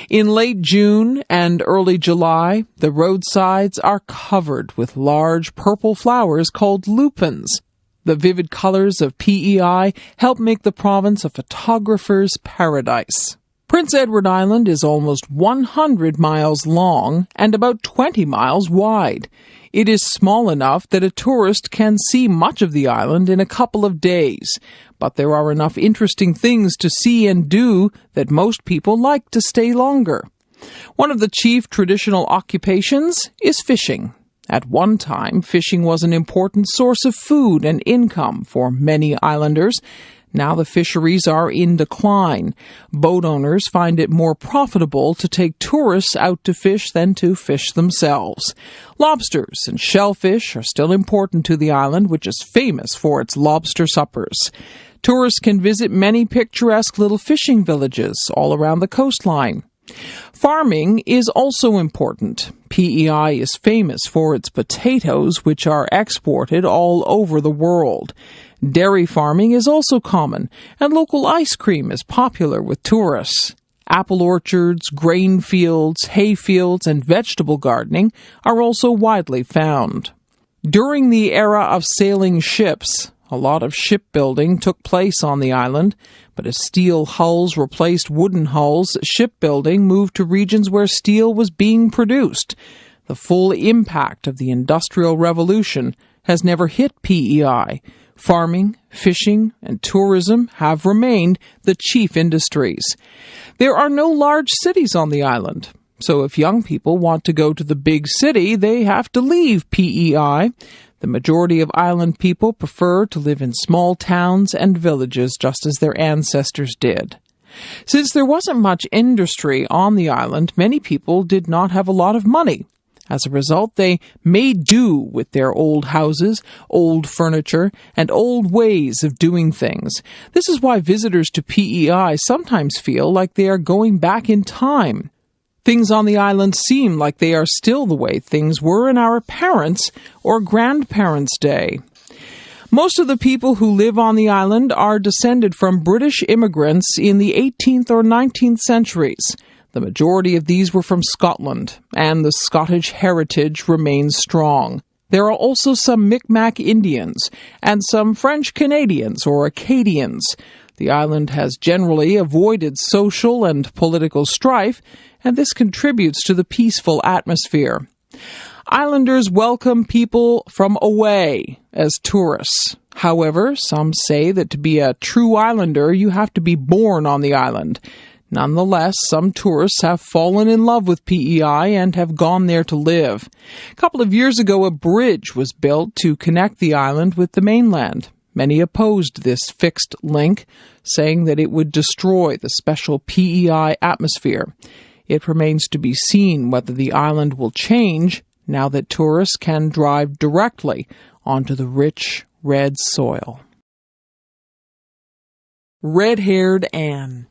In late June and early July, the roadsides are covered with large purple flowers called lupins. The vivid colors of PEI help make the province a photographer's paradise. Prince Edward Island is almost 100 miles long and about 20 miles wide. It is small enough that a tourist can see much of the island in a couple of days, but there are enough interesting things to see and do that most people like to stay longer. One of the chief traditional occupations is fishing. At one time, fishing was an important source of food and income for many islanders. Now the fisheries are in decline. Boat owners find it more profitable to take tourists out to fish than to fish themselves. Lobsters and shellfish are still important to the island, which is famous for its lobster suppers. Tourists can visit many picturesque little fishing villages all around the coastline. Farming is also important. PEI is famous for its potatoes, which are exported all over the world. Dairy farming is also common, and local ice cream is popular with tourists. Apple orchards, grain fields, hay fields, and vegetable gardening are also widely found. During the era of sailing ships, a lot of shipbuilding took place on the island, but as steel hulls replaced wooden hulls, shipbuilding moved to regions where steel was being produced. The full impact of the Industrial Revolution has never hit PEI. Farming, fishing, and tourism have remained the chief industries. There are no large cities on the island, so if young people want to go to the big city, they have to leave PEI. The majority of island people prefer to live in small towns and villages just as their ancestors did. Since there wasn't much industry on the island, many people did not have a lot of money. As a result, they made do with their old houses, old furniture, and old ways of doing things. This is why visitors to PEI sometimes feel like they are going back in time. Things on the island seem like they are still the way things were in our parents' or grandparents' day. Most of the people who live on the island are descended from British immigrants in the 18th or 19th centuries. The majority of these were from Scotland, and the Scottish heritage remains strong. There are also some Mi'kmaq Indians and some French Canadians or Acadians. The island has generally avoided social and political strife, and this contributes to the peaceful atmosphere. Islanders welcome people from away as tourists. However, some say that to be a true islander, you have to be born on the island. Nonetheless, some tourists have fallen in love with PEI and have gone there to live. A couple of years ago, a bridge was built to connect the island with the mainland. Many opposed this fixed link, saying that it would destroy the special PEI atmosphere. It remains to be seen whether the island will change now that tourists can drive directly onto the rich red soil. Red-Haired Anne.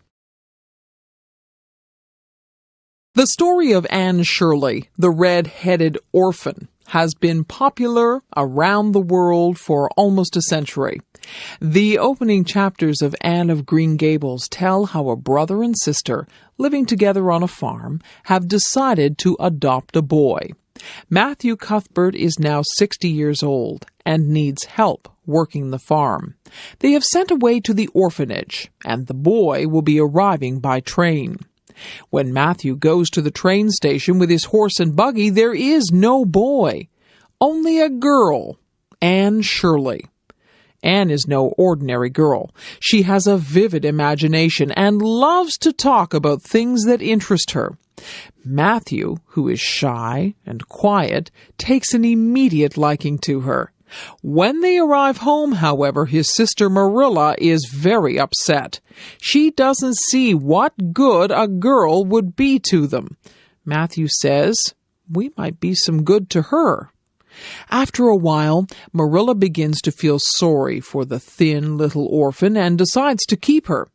The story of Anne Shirley, the red-headed orphan, has been popular around the world for almost a century. The opening chapters of Anne of Green Gables tell how a brother and sister, living together on a farm, have decided to adopt a boy. Matthew Cuthbert is now 60 years old and needs help working the farm. They have sent away to the orphanage, and the boy will be arriving by train. When Matthew goes to the train station with his horse and buggy, there is no boy, only a girl, Anne Shirley. Anne is no ordinary girl. She has a vivid imagination and loves to talk about things that interest her. Matthew, who is shy and quiet, takes an immediate liking to her. When they arrive home, however, his sister Marilla is very upset. She doesn't see what good a girl would be to them. Matthew says, "We might be some good to her." After a while, Marilla begins to feel sorry for the thin little orphan and decides to keep her.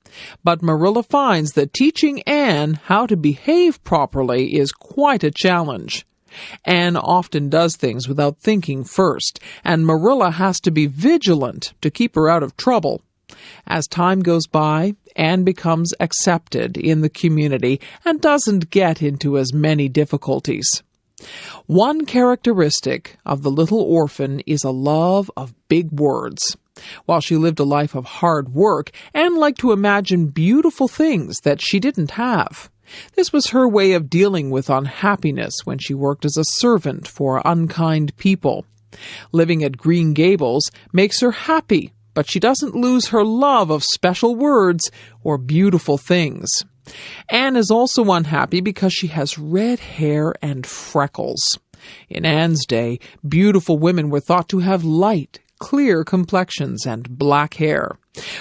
But Marilla finds that teaching Anne how to behave properly is quite a challenge. Anne often does things without thinking first, and Marilla has to be vigilant to keep her out of trouble. As time goes by, Anne becomes accepted in the community and doesn't get into as many difficulties. One characteristic of the little orphan is a love of big words. While she lived a life of hard work, Anne liked to imagine beautiful things that she didn't have. This was her way of dealing with unhappiness when she worked as a servant for unkind people. Living at Green Gables makes her happy, but she doesn't lose her love of special words or beautiful things. Anne is also unhappy because she has red hair and freckles. In Anne's day, beautiful women were thought to have light, clear complexions and black hair.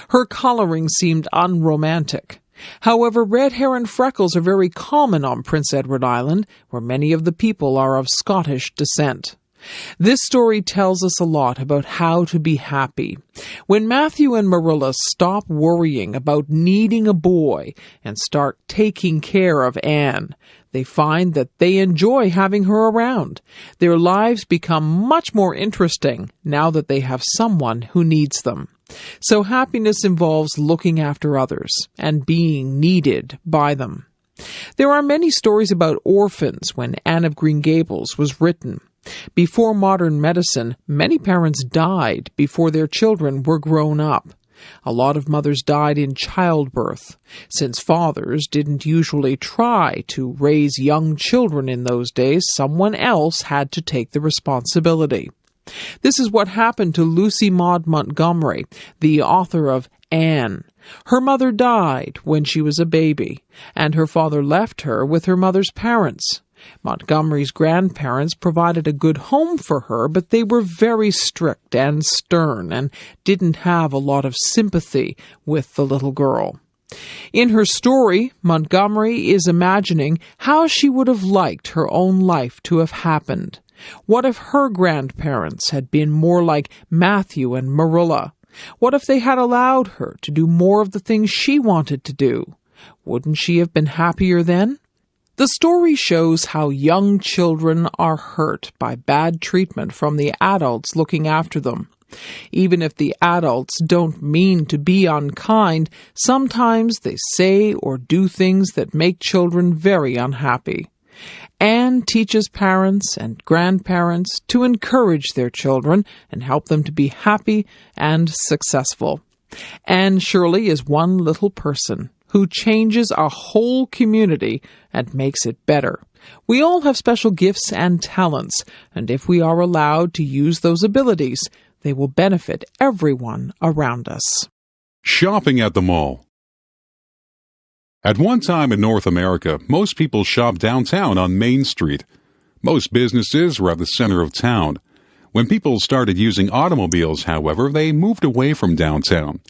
Her coloring seemed unromantic. However, red hair and freckles are very common on Prince Edward Island, where many of the people are of Scottish descent. This story tells us a lot about how to be happy. When Matthew and Marilla stop worrying about needing a boy and start taking care of Anne, they find that they enjoy having her around. Their lives become much more interesting now that they have someone who needs them. So happiness involves looking after others and being needed by them. There are many stories about orphans when Anne of Green Gables was written. Before modern medicine, many parents died before their children were grown up. A lot of mothers died in childbirth. Since fathers didn't usually try to raise young children in those days, someone else had to take the responsibility. This is what happened to Lucy Maud Montgomery, the author of Anne. Her mother died when she was a baby, and her father left her with her mother's parents. Montgomery's grandparents provided a good home for her, but they were very strict and stern and didn't have a lot of sympathy with the little girl. In her story, Montgomery is imagining how she would have liked her own life to have happened. What if her grandparents had been more like Matthew and Marilla? What if they had allowed her to do more of the things she wanted to do? Wouldn't she have been happier then? The story shows how young children are hurt by bad treatment from the adults looking after them. Even if the adults don't mean to be unkind, sometimes they say or do things that make children very unhappy. Anne teaches parents and grandparents to encourage their children and help them to be happy and successful. Anne Shirley is one little person who changes a whole community and makes it better. We all have special gifts and talents, and if we are allowed to use those abilities, they will benefit everyone around us. Shopping at the mall. At one time in North America, most people shopped downtown on Main Street. Most businesses were at the center of town. When people started using automobiles, however, they moved away from downtown.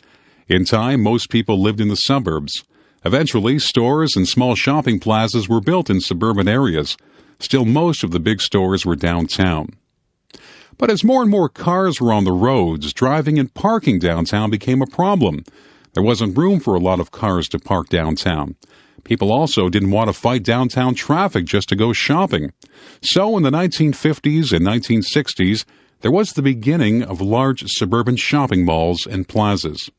In time, most people lived in the suburbs. Eventually, stores and small shopping plazas were built in suburban areas. Still, most of the big stores were downtown. But as more and more cars were on the roads, driving and parking downtown became a problem. There wasn't room for a lot of cars to park downtown. People also didn't want to fight downtown traffic just to go shopping. So in the 1950s and 1960s, there was the beginning of large suburban shopping malls and plazas.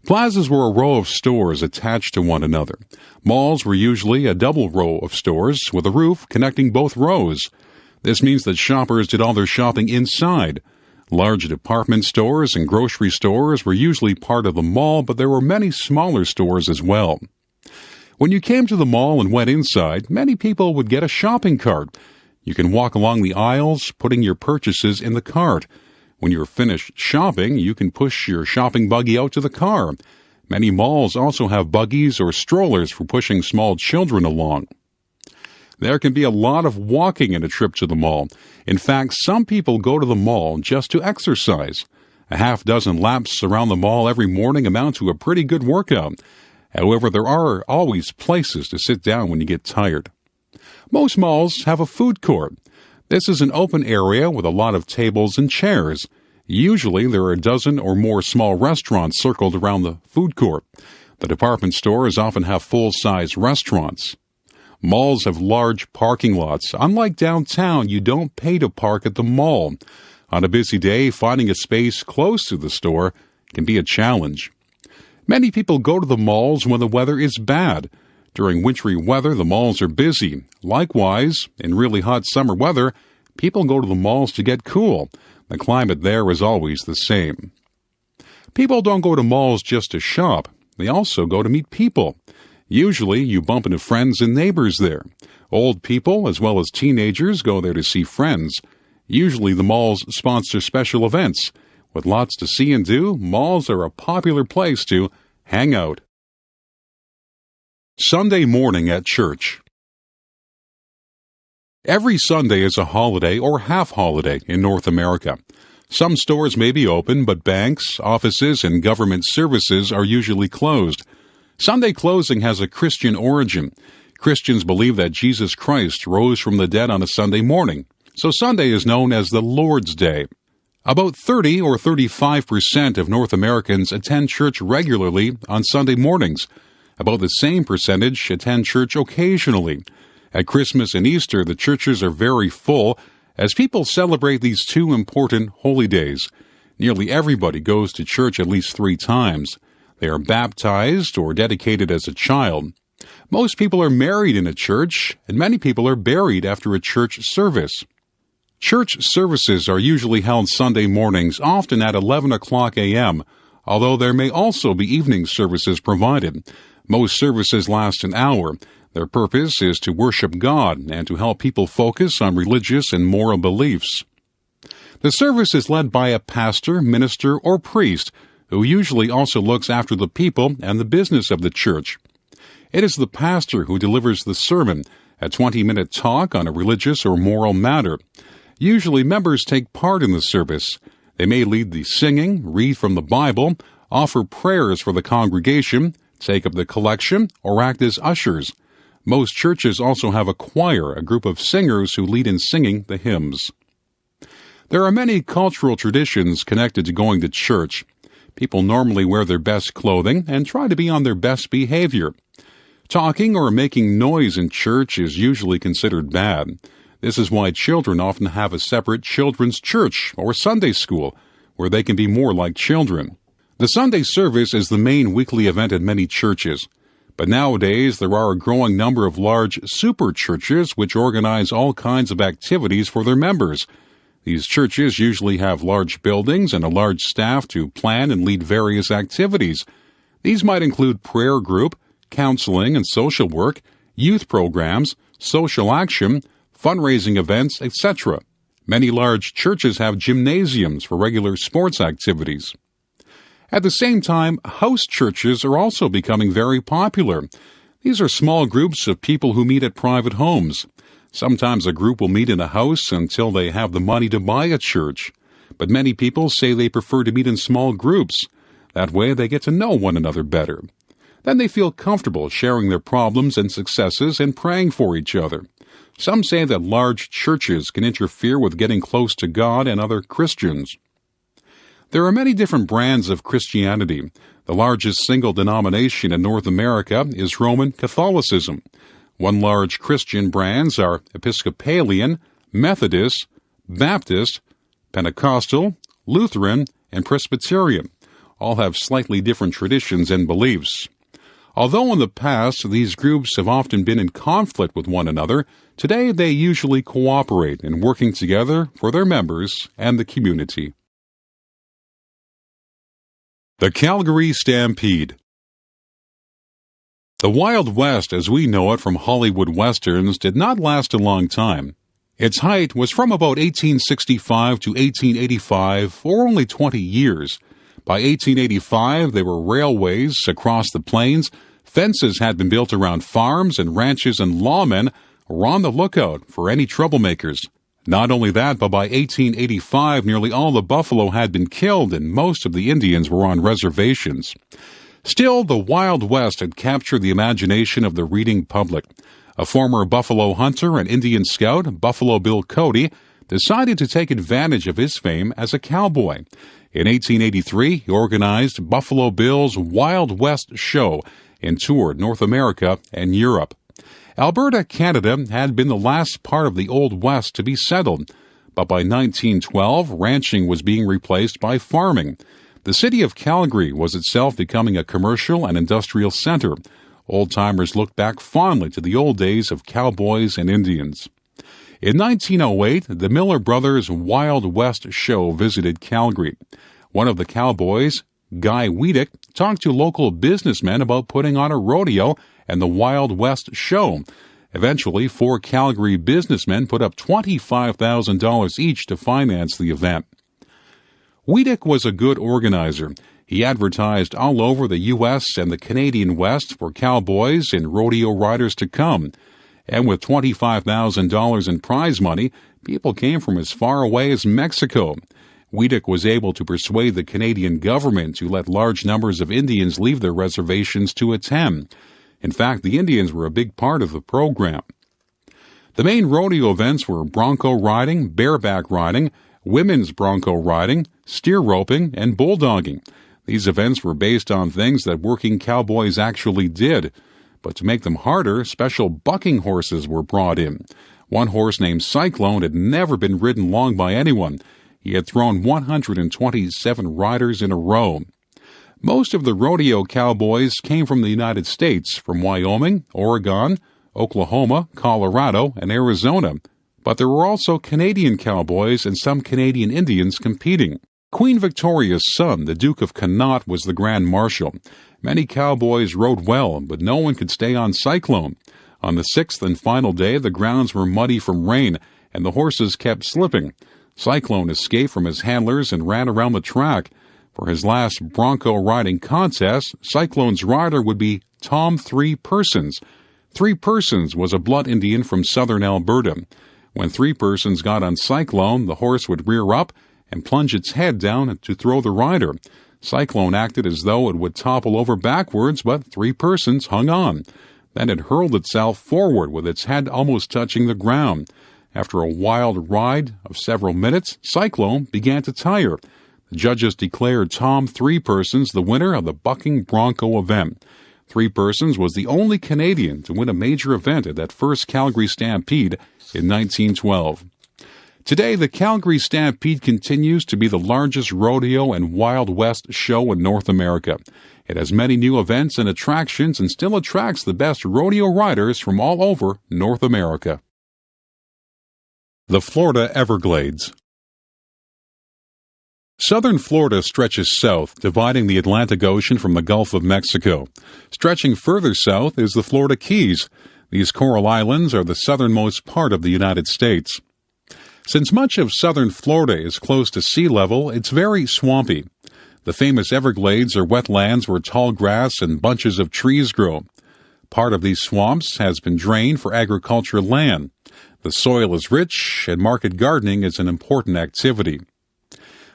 Plazas were a row of stores attached to one another. Malls were usually a double row of stores with a roof connecting both rows. This means that shoppers did all their shopping inside. Large department stores and grocery stores were usually part of the mall, but there were many smaller stores as well. When you came to the mall and went inside, many people would get a shopping cart. You can walk along the aisles, putting your purchases in the cart. When you're finished shopping, you can push your shopping buggy out to the car. Many malls also have buggies or strollers for pushing small children along. There can be a lot of walking in a trip to the mall. In fact, some people go to the mall just to exercise. A half dozen laps around the mall every morning amount to a pretty good workout. However, there are always places to sit down when you get tired. Most malls have a food court. This is an open area with a lot of tables and chairs. Usually, there are a dozen or more small restaurants circled around the food court. The department stores often have full-size restaurants. Malls have large parking lots. Unlike downtown, you don't pay to park at the mall. On a busy day, finding a space close to the store can be a challenge. Many people go to the malls when the weather is bad. During wintry weather, the malls are busy. Likewise, in really hot summer weather, people go to the malls to get cool. The climate there is always the same. People don't go to malls just to shop. They also go to meet people. Usually, you bump into friends and neighbors there. Old people, as well as teenagers, go there to see friends. Usually, the malls sponsor special events. With lots to see and do, malls are a popular place to hang out. Sunday morning at church. Every Sunday is a holiday or half-holiday in North America. Some stores may be open, but banks, offices, and government services are usually closed. Sunday closing has a Christian origin. Christians believe that Jesus Christ rose from the dead on a Sunday morning, so Sunday is known as the Lord's Day. About 30 or 35% of North Americans attend church regularly on Sunday mornings. About the same percentage attend church occasionally. At Christmas and Easter, the churches are very full as people celebrate these two important holy days. Nearly everybody goes to church at least 3 times. They are baptized or dedicated as a child. Most people are married in a church, and many people are buried after a church service. Church services are usually held Sunday mornings, often at 11 o'clock a.m., although there may also be evening services provided. Most services last an hour. Their purpose is to worship God and to help people focus on religious and moral beliefs. The service is led by a pastor, minister, or priest, who usually also looks after the people and the business of the church. It is the pastor who delivers the sermon, a 20-minute talk on a religious or moral matter. Usually members take part in the service. They may lead the singing, read from the Bible, offer prayers for the congregation, take up the collection, or act as ushers. Most churches also have a choir, a group of singers who lead in singing the hymns. There are many cultural traditions connected to going to church. People normally wear their best clothing and try to be on their best behavior. Talking or making noise in church is usually considered bad. This is why children often have a separate children's church or Sunday school, where they can be more like children. The Sunday service is the main weekly event at many churches. But nowadays, there are a growing number of large super churches which organize all kinds of activities for their members. These churches usually have large buildings and a large staff to plan and lead various activities. These might include prayer group, counseling and social work, youth programs, social action, fundraising events, etc. Many large churches have gymnasiums for regular sports activities. At the same time, house churches are also becoming very popular. These are small groups of people who meet at private homes. Sometimes a group will meet in a house until they have the money to buy a church. But many people say they prefer to meet in small groups. That way they get to know one another better. Then they feel comfortable sharing their problems and successes and praying for each other. Some say that large churches can interfere with getting close to God and other Christians. There are many different brands of Christianity. The largest single denomination in North America is Roman Catholicism. One large Christian brands are Episcopalian, Methodist, Baptist, Pentecostal, Lutheran, and Presbyterian. All have slightly different traditions and beliefs. Although in the past these groups have often been in conflict with one another, today they usually cooperate in working together for their members and the community. The Calgary Stampede. The Wild West, as we know it from Hollywood westerns, did not last a long time. Its height was from about 1865 to 1885, or only 20 years. By 1885, there were railways across the plains, fences had been built around farms, and ranches and lawmen were on the lookout for any troublemakers. Not only that, but by 1885, nearly all the buffalo had been killed and most of the Indians were on reservations. Still, the Wild West had captured the imagination of the reading public. A former buffalo hunter and Indian scout, Buffalo Bill Cody, decided to take advantage of his fame as a cowboy. In 1883, he organized Buffalo Bill's Wild West Show and toured North America and Europe. Alberta, Canada, had been the last part of the Old West to be settled, but by 1912, ranching was being replaced by farming. The city of Calgary was itself becoming a commercial and industrial center. Old-timers looked back fondly to the old days of cowboys and Indians. In 1908, the Miller Brothers Wild West Show visited Calgary. One of the cowboys, Guy Wiedeck, talked to local businessmen about putting on a rodeo and the Wild West Show. Eventually, 4 Calgary businessmen put up $25,000 each to finance the event. Wiedeck was a good organizer. He advertised all over the U.S. and the Canadian West for cowboys and rodeo riders to come. And with $25,000 in prize money, people came from as far away as Mexico. Wiedeck was able to persuade the Canadian government to let large numbers of Indians leave their reservations to attend. In fact, the Indians were a big part of the program. The main rodeo events were bronco riding, bareback riding, women's bronco riding, steer roping, and bulldogging. These events were based on things that working cowboys actually did. But to make them harder, special bucking horses were brought in. One horse named Cyclone had never been ridden long by anyone. He had thrown 127 riders in a row. Most of the rodeo cowboys came from the United States, from Wyoming, Oregon, Oklahoma, Colorado, and Arizona. But there were also Canadian cowboys and some Canadian Indians competing. Queen Victoria's son, the Duke of Connaught, was the Grand Marshal. Many cowboys rode well, but no one could stay on Cyclone. On the 6th and final day, the grounds were muddy from rain, and the horses kept slipping. Cyclone escaped from his handlers and ran around the track. For his last bronco riding contest, Cyclone's rider would be Tom 3 Persons. 3 Persons was a blood Indian from southern Alberta. When 3 Persons got on Cyclone, the horse would rear up and plunge its head down to throw the rider. Cyclone acted as though it would topple over backwards, but 3 Persons hung on. Then it hurled itself forward with its head almost touching the ground. After a wild ride of several minutes, Cyclone began to tire. The judges declared Tom 3 Persons the winner of the bucking bronco event. 3 Persons was the only Canadian to win a major event at that first Calgary Stampede in 1912. Today, the Calgary Stampede continues to be the largest rodeo and Wild West show in North America. It has many new events and attractions and still attracts the best rodeo riders from all over North America. The Florida Everglades. Southern Florida stretches south, dividing the Atlantic Ocean from the Gulf of Mexico. Stretching further south is the Florida Keys. These coral islands are the southernmost part of the United States. Since much of southern Florida is close to sea level, it's very swampy. The famous Everglades are wetlands where tall grass and bunches of trees grow. Part of these swamps has been drained for agricultural land. The soil is rich, and market gardening is an important activity.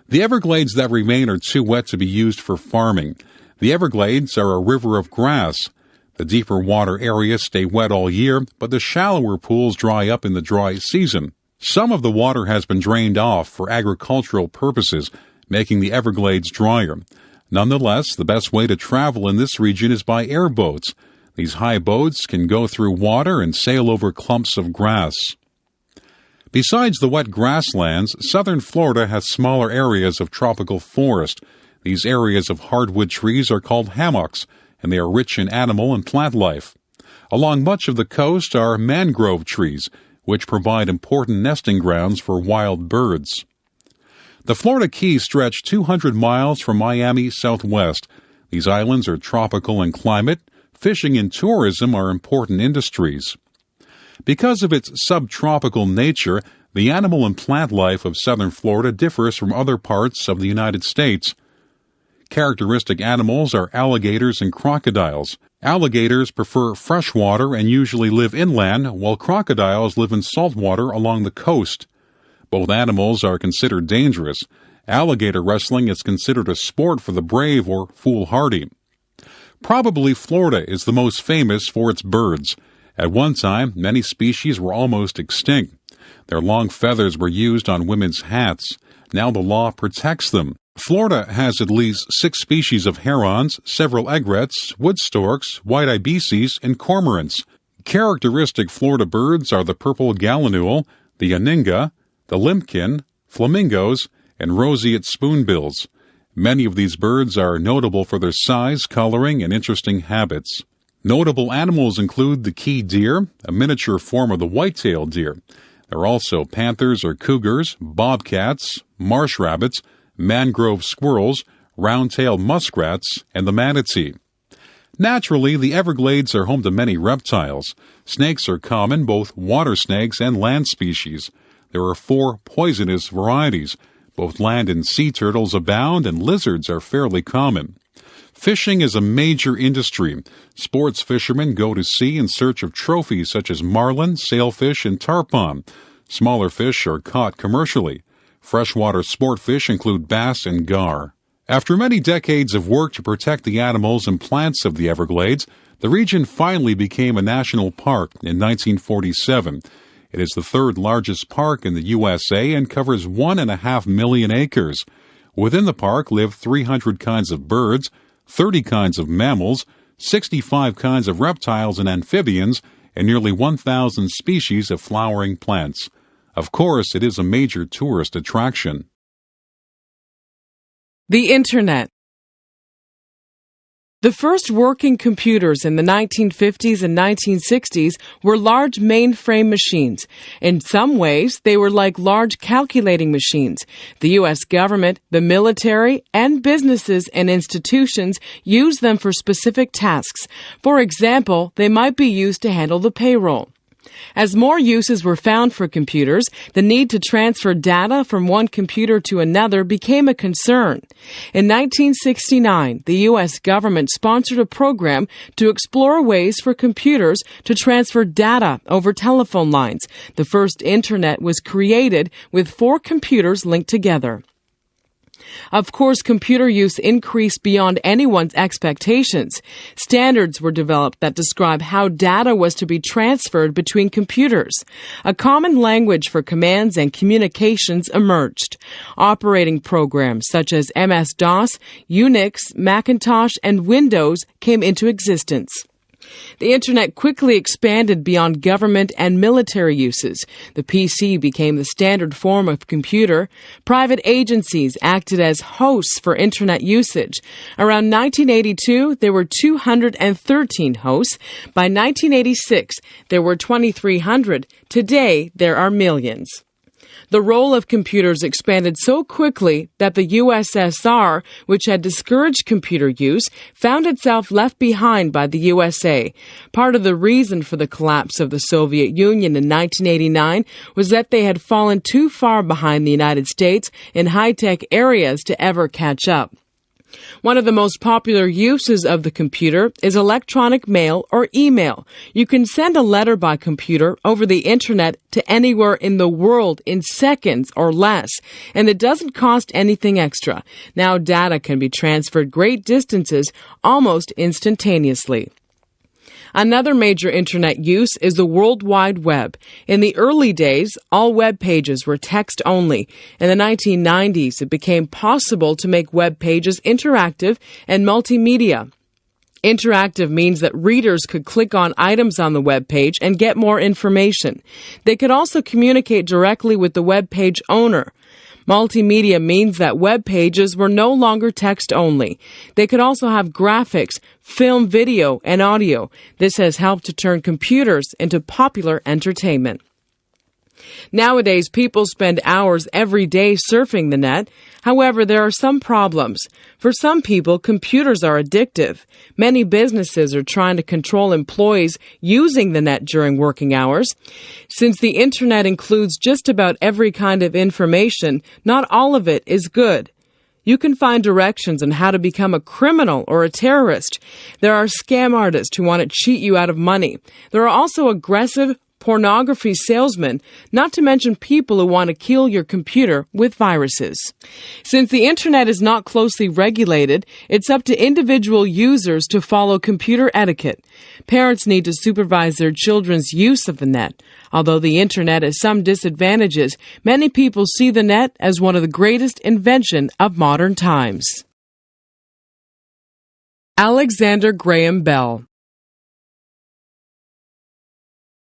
The Everglades that remain are too wet to be used for farming. The Everglades are a river of grass. The deeper water areas stay wet all year, but the shallower pools dry up in the dry season. Some of the water has been drained off for agricultural purposes, making the Everglades drier. Nonetheless, the best way to travel in this region is by airboats. These high boats can go through water and sail over clumps of grass. Besides the wet grasslands, southern Florida has smaller areas of tropical forest. These areas of hardwood trees are called hammocks, and they are rich in animal and plant life. Along much of the coast are mangrove trees, which provide important nesting grounds for wild birds. The Florida Keys stretch 200 miles from Miami southwest. These islands are tropical in climate. Fishing and tourism are important industries. Because of its subtropical nature, the animal and plant life of southern Florida differs from other parts of the United States. Characteristic animals are alligators and crocodiles. Alligators prefer fresh water and usually live inland, while crocodiles live in salt water along the coast. Both animals are considered dangerous. Alligator wrestling is considered a sport for the brave or foolhardy. Probably Florida is the most famous for its birds. At one time, many species were almost extinct. Their long feathers were used on women's hats. Now the law protects them. Florida has at least 6 species of herons, several egrets, wood storks, white ibises, and cormorants. Characteristic Florida birds are the purple gallinule, the aninga, the limpkin, flamingos, and roseate spoonbills. Many of these birds are notable for their size, coloring, and interesting habits. Notable animals include the key deer, a miniature form of the white-tailed deer. There are also panthers or cougars, bobcats, marsh rabbits, mangrove squirrels, round-tailed muskrats, and the manatee. Naturally, the Everglades are home to many reptiles. Snakes are common, both water snakes and land species. There are 4 poisonous varieties. Both land and sea turtles abound, and lizards are fairly common. Fishing is a major industry. Sports fishermen go to sea in search of trophies such as marlin, sailfish, and tarpon. Smaller fish are caught commercially. Freshwater sport fish include bass and gar. After many decades of work to protect the animals and plants of the Everglades, the region finally became a national park in 1947. It is the 3rd largest park in the USA and covers 1.5 million acres. Within the park live 300 kinds of birds, 30 kinds of mammals, 65 kinds of reptiles and amphibians, and nearly 1,000 species of flowering plants. Of course, it is a major tourist attraction. The Internet. The first working computers in the 1950s and 1960s were large mainframe machines. In some ways, they were like large calculating machines. The U.S. government, the military, and businesses and institutions used them for specific tasks. For example, they might be used to handle the payroll. As more uses were found for computers, the need to transfer data from one computer to another became a concern. In 1969, the U.S. government sponsored a program to explore ways for computers to transfer data over telephone lines. The first Internet was created with 4 computers linked together. Of course, computer use increased beyond anyone's expectations. Standards were developed that describe how data was to be transferred between computers. A common language for commands and communications emerged. Operating programs such as MS-DOS, Unix, Macintosh, and Windows came into existence. The Internet quickly expanded beyond government and military uses. The PC became the standard form of computer. Private agencies acted as hosts for Internet usage. Around 1982, there were 213 hosts. By 1986, there were 2,300. Today, there are millions. The role of computers expanded so quickly that the USSR, which had discouraged computer use, found itself left behind by the USA. Part of the reason for the collapse of the Soviet Union in 1989 was that they had fallen too far behind the United States in high-tech areas to ever catch up. One of the most popular uses of the computer is electronic mail or email. You can send a letter by computer over the Internet to anywhere in the world in seconds or less, and it doesn't cost anything extra. Now data can be transferred great distances almost instantaneously. Another major internet use is the World Wide Web. In the early days, all web pages were text only. In the 1990s, it became possible to make web pages interactive and multimedia. Interactive means that readers could click on items on the web page and get more information. They could also communicate directly with the web page owner. Multimedia means that web pages were no longer text only. They could also have graphics, film, video, and audio. This has helped to turn computers into popular entertainment. Nowadays, people spend hours every day surfing the net. However, there are some problems. For some people, computers are addictive. Many businesses are trying to control employees using the net during working hours. Since the internet includes just about every kind of information, not all of it is good. You can find directions on how to become a criminal or a terrorist. There are scam artists who want to cheat you out of money. There are also aggressive pornography salesmen, not to mention people who want to kill your computer with viruses. Since the internet is not closely regulated, it's up to individual users to follow computer etiquette. Parents need to supervise their children's use of the net. Although the internet has some disadvantages, many people see the net as one of the greatest inventions of modern times. Alexander Graham Bell.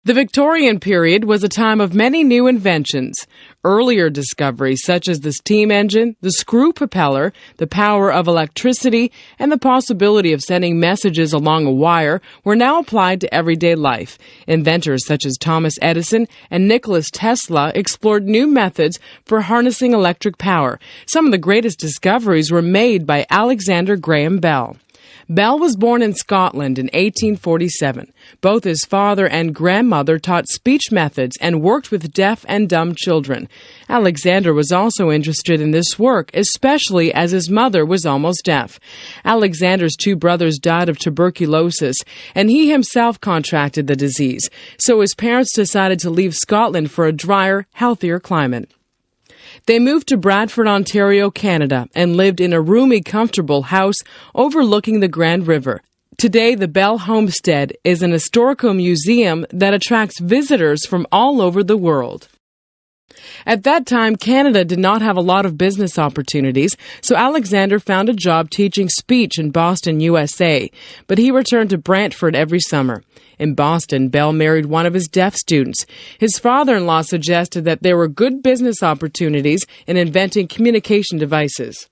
The Victorian period was a time of many new inventions. Earlier discoveries such as the steam engine, the screw propeller, the power of electricity, and the possibility of sending messages along a wire were now applied to everyday life. Inventors such as Thomas Edison and Nikola Tesla explored new methods for harnessing electric power. Some of the greatest discoveries were made by Alexander Graham Bell. Bell was born in Scotland in 1847. Both his father and grandmother taught speech methods and worked with deaf and dumb children. Alexander was also interested in this work, especially as his mother was almost deaf. Alexander's two brothers died of tuberculosis, and he himself contracted the disease, so his parents decided to leave Scotland for a drier, healthier climate. They moved to Bradford, Ontario, Canada, and lived in a roomy, comfortable house overlooking the Grand River. Today, the Bell Homestead is an historical museum that attracts visitors from all over the world. At that time, Canada did not have a lot of business opportunities, so Alexander found a job teaching speech in Boston, USA, but he returned to Brantford every summer. In Boston, Bell married one of his deaf students. His father-in-law suggested that there were good business opportunities in inventing communication devices.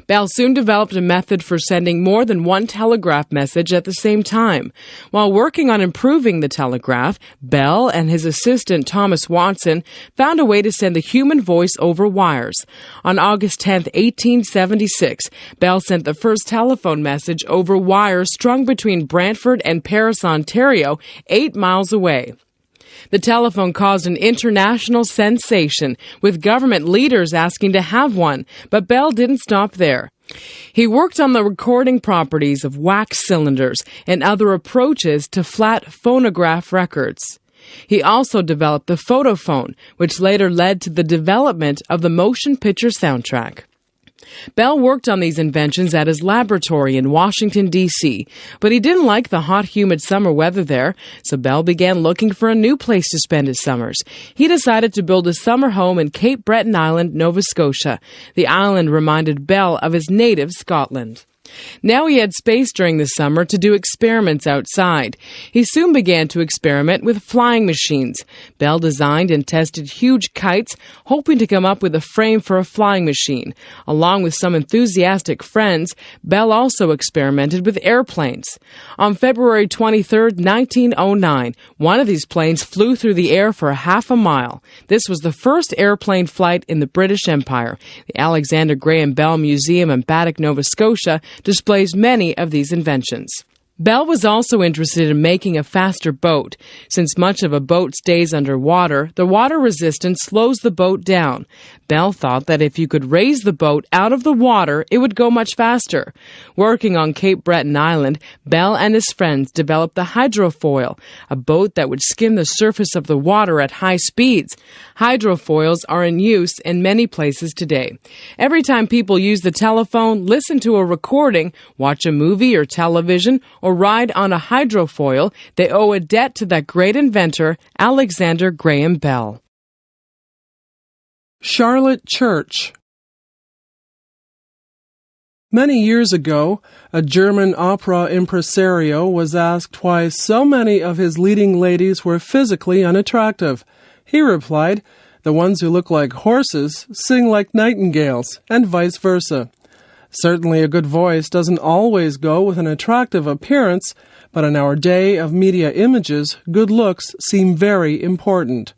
Bell soon developed a method for sending more than one telegraph message at the same time. While working on improving the telegraph, Bell and his assistant Thomas Watson found a way to send the human voice over wires. On August 10, 1876, Bell sent the first telephone message over wires strung between Brantford and Paris, Ontario, 8 miles away. The telephone caused an international sensation, with government leaders asking to have one, but Bell didn't stop there. He worked on the recording properties of wax cylinders and other approaches to flat phonograph records. He also developed the photophone, which later led to the development of the motion picture soundtrack. Bell worked on these inventions at his laboratory in Washington, D.C., but he didn't like the hot, humid summer weather there, so Bell began looking for a new place to spend his summers. He decided to build a summer home in Cape Breton Island, Nova Scotia. The island reminded Bell of his native Scotland. Now he had space during the summer to do experiments outside. He soon began to experiment with flying machines. Bell designed and tested huge kites, hoping to come up with a frame for a flying machine. Along with some enthusiastic friends, Bell also experimented with airplanes. On February 23, 1909, one of these planes flew through the air for half a mile. This was the first airplane flight in the British Empire. The Alexander Graham Bell Museum in Baddeck, Nova Scotia, displays many of these inventions. Bell was also interested in making a faster boat. Since much of a boat stays underwater, the water resistance slows the boat down. Bell thought that if you could raise the boat out of the water, it would go much faster. Working on Cape Breton Island, Bell and his friends developed the hydrofoil, a boat that would skim the surface of the water at high speeds. Hydrofoils are in use in many places today. Every time people use the telephone, listen to a recording, watch a movie or television, or ride on a hydrofoil, they owe a debt to that great inventor, Alexander Graham Bell. Charlotte Church. Many years ago, a German opera impresario was asked why so many of his leading ladies were physically unattractive. He replied, "The ones who look like horses sing like nightingales, and vice versa." Certainly a good voice doesn't always go with an attractive appearance, but in our day of media images, good looks seem very important.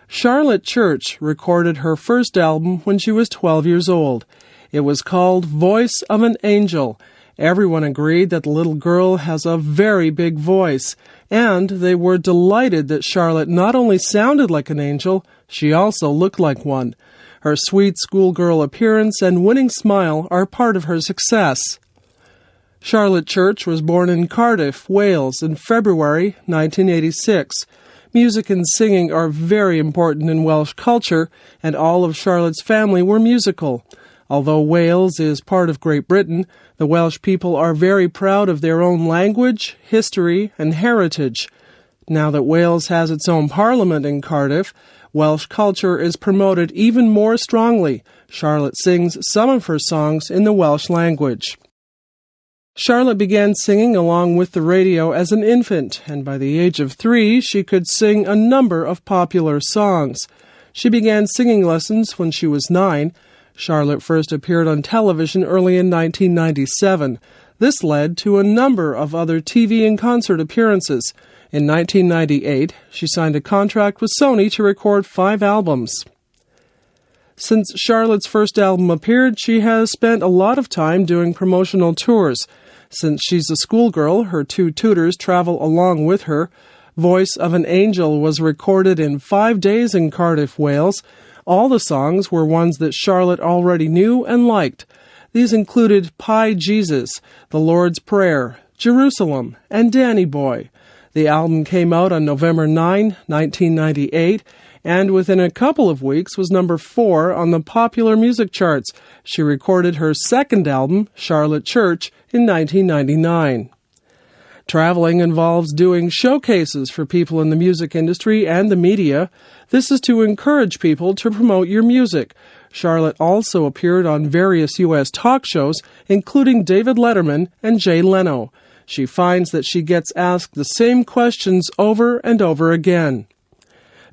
Charlotte Church recorded her first album when she was 12 years old. It was called Voice of an Angel. Everyone agreed that the little girl has a very big voice, and they were delighted that Charlotte not only sounded like an angel, she also looked like one. Her sweet schoolgirl appearance and winning smile are part of her success. Charlotte Church was born in Cardiff, Wales, in February 1986. Music and singing are very important in Welsh culture, and all of Charlotte's family were musical. Although Wales is part of Great Britain, the Welsh people are very proud of their own language, history, and heritage. Now that Wales has its own parliament in Cardiff, Welsh culture is promoted even more strongly. Charlotte sings some of her songs in the Welsh language. Charlotte began singing along with the radio as an infant, and by the age of 3, she could sing a number of popular songs. She began singing lessons when she was 9. Charlotte first appeared on television early in 1997. This led to a number of other TV and concert appearances. In 1998, she signed a contract with Sony to record 5 albums. Since Charlotte's first album appeared, she has spent a lot of time doing promotional tours. Since she's a schoolgirl, her 2 tutors travel along with her. Voice of an Angel was recorded in 5 days in Cardiff, Wales. All the songs were ones that Charlotte already knew and liked. These included Pie Jesus, The Lord's Prayer, Jerusalem, and Danny Boy. The album came out on November 9, 1998, and within a couple of weeks was number 4 on the popular music charts. She recorded her second album, Charlotte Church, in 1999. Traveling involves doing showcases for people in the music industry and the media. This is to encourage people to promote your music. Charlotte also appeared on various U.S. talk shows, including David Letterman and Jay Leno. She finds that she gets asked the same questions over and over again.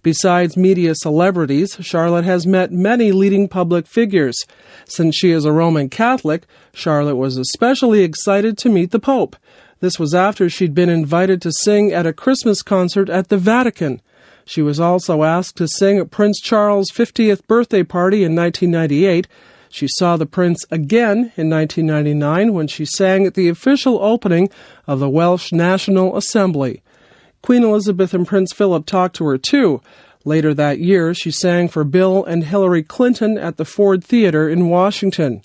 Besides media celebrities, Charlotte has met many leading public figures. Since she is a Roman Catholic, Charlotte was especially excited to meet the Pope. This was after she'd been invited to sing at a Christmas concert at the Vatican. She was also asked to sing at Prince Charles' 50th birthday party in 1998. She saw the Prince again in 1999 when she sang at the official opening of the Welsh National Assembly. Queen Elizabeth and Prince Philip talked to her too. Later that year, she sang for Bill and Hillary Clinton at the Ford Theater in Washington.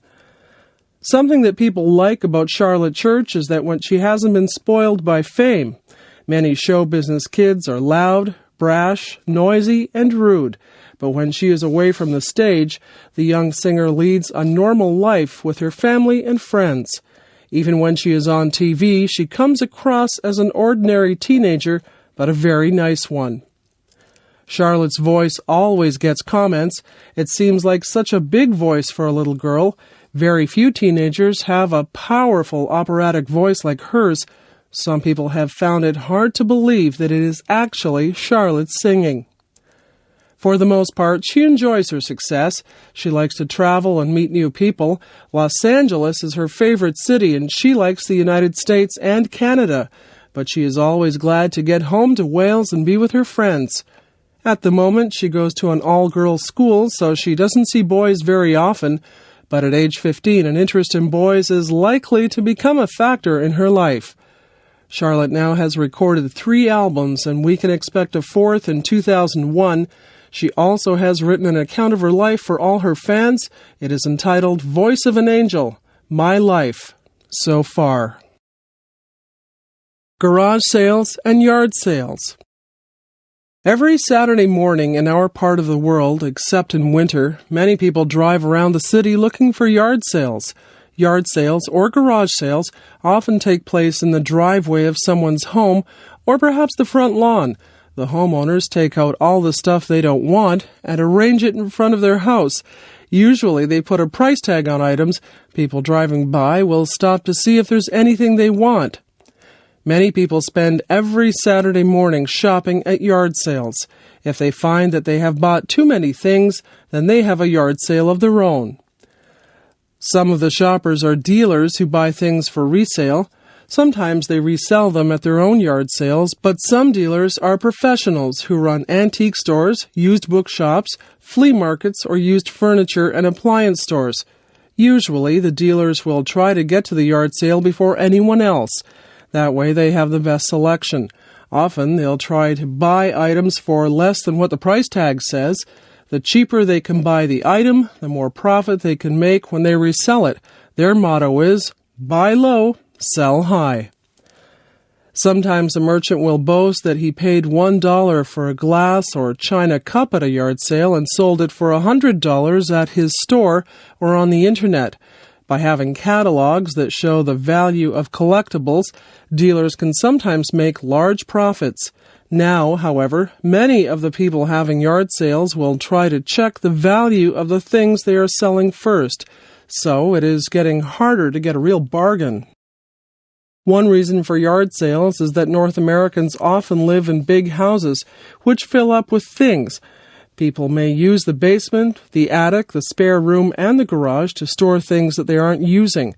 Something that people like about Charlotte Church is that when she hasn't been spoiled by fame. Many show business kids are loud, brash, noisy, and rude. But when she is away from the stage, the young singer leads a normal life with her family and friends. Even when she is on TV, she comes across as an ordinary teenager, but a very nice one. Charlotte's voice always gets comments. It seems like such a big voice for a little girl. Very few teenagers have a powerful operatic voice like hers. Some people have found it hard to believe that it is actually Charlotte singing. For the most part, she enjoys her success. She likes to travel and meet new people. Los Angeles is her favorite city, and she likes the United States and Canada. But she is always glad to get home to Wales and be with her friends. At the moment, she goes to an all-girls school, so she doesn't see boys very often. But at age 15, an interest in boys is likely to become a factor in her life. Charlotte now has recorded 3 albums, and we can expect a 4th in 2001. She also has written an account of her life for all her fans. It is entitled Voice of an Angel, My Life, So Far. Garage sales and yard sales. Every Saturday morning in our part of the world, except in winter, many people drive around the city looking for yard sales. Yard sales or garage sales often take place in the driveway of someone's home or perhaps the front lawn. The homeowners take out all the stuff they don't want and arrange it in front of their house. Usually they put a price tag on items. People driving by will stop to see if there's anything they want. Many people spend every Saturday morning shopping at yard sales. If they find that they have bought too many things, then they have a yard sale of their own. Some of the shoppers are dealers who buy things for resale. Sometimes they resell them at their own yard sales, but some dealers are professionals who run antique stores, used bookshops, flea markets, or used furniture and appliance stores. Usually, the dealers will try to get to the yard sale before anyone else. That way, they have the best selection. Often, they'll try to buy items for less than what the price tag says. The cheaper they can buy the item, the more profit they can make when they resell it. Their motto is, buy low, sell high. Sometimes a merchant will boast that he paid $1 for a glass or china cup at a yard sale and sold it for $100 at his store or on the internet. By having catalogs that show the value of collectibles, dealers can sometimes make large profits. Now, however, many of the people having yard sales will try to check the value of the things they are selling first, so it is getting harder to get a real bargain. One reason for yard sales is that North Americans often live in big houses, which fill up with things. People may use the basement, the attic, the spare room, and the garage to store things that they aren't using.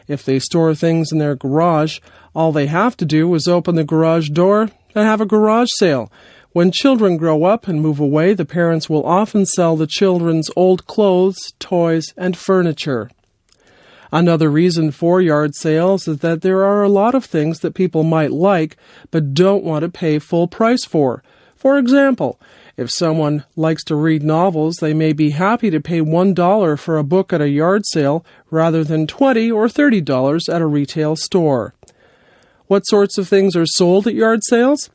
If they store things in their garage, all they have to do is open the garage door and have a garage sale. When children grow up and move away, the parents will often sell the children's old clothes, toys, and furniture. Another reason for yard sales is that there are a lot of things that people might like but don't want to pay full price for. For example, if someone likes to read novels, they may be happy to pay $1 for a book at a yard sale rather than $20 or $30 at a retail store. What sorts of things are sold at yard sales?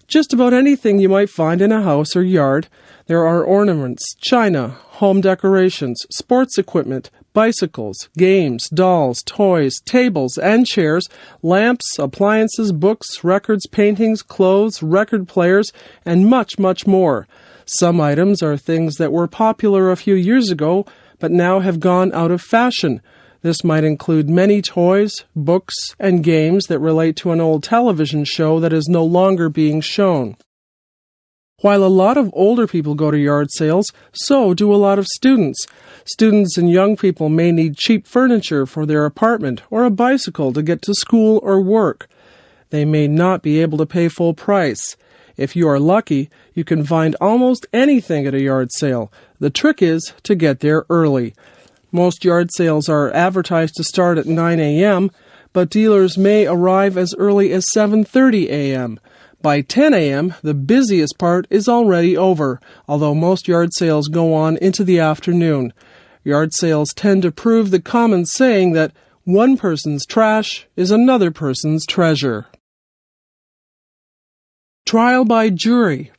Just about anything you might find in a house or yard. There are ornaments, china, home decorations, sports equipment, bicycles, games, dolls, toys, tables and chairs, lamps, appliances, books, records, paintings, clothes, record players, and much, much more. Some items are things that were popular a few years ago, but now have gone out of fashion. This might include many toys, books, and games that relate to an old television show that is no longer being shown. While a lot of older people go to yard sales, so do a lot of students. Students and young people may need cheap furniture for their apartment or a bicycle to get to school or work. They may not be able to pay full price. If you are lucky, you can find almost anything at a yard sale. The trick is to get there early. Most yard sales are advertised to start at 9 a.m., but dealers may arrive as early as 7:30 a.m. By 10 a.m., the busiest part is already over, although most yard sales go on into the afternoon. Yard sales tend to prove the common saying that one person's trash is another person's treasure. Trial by jury.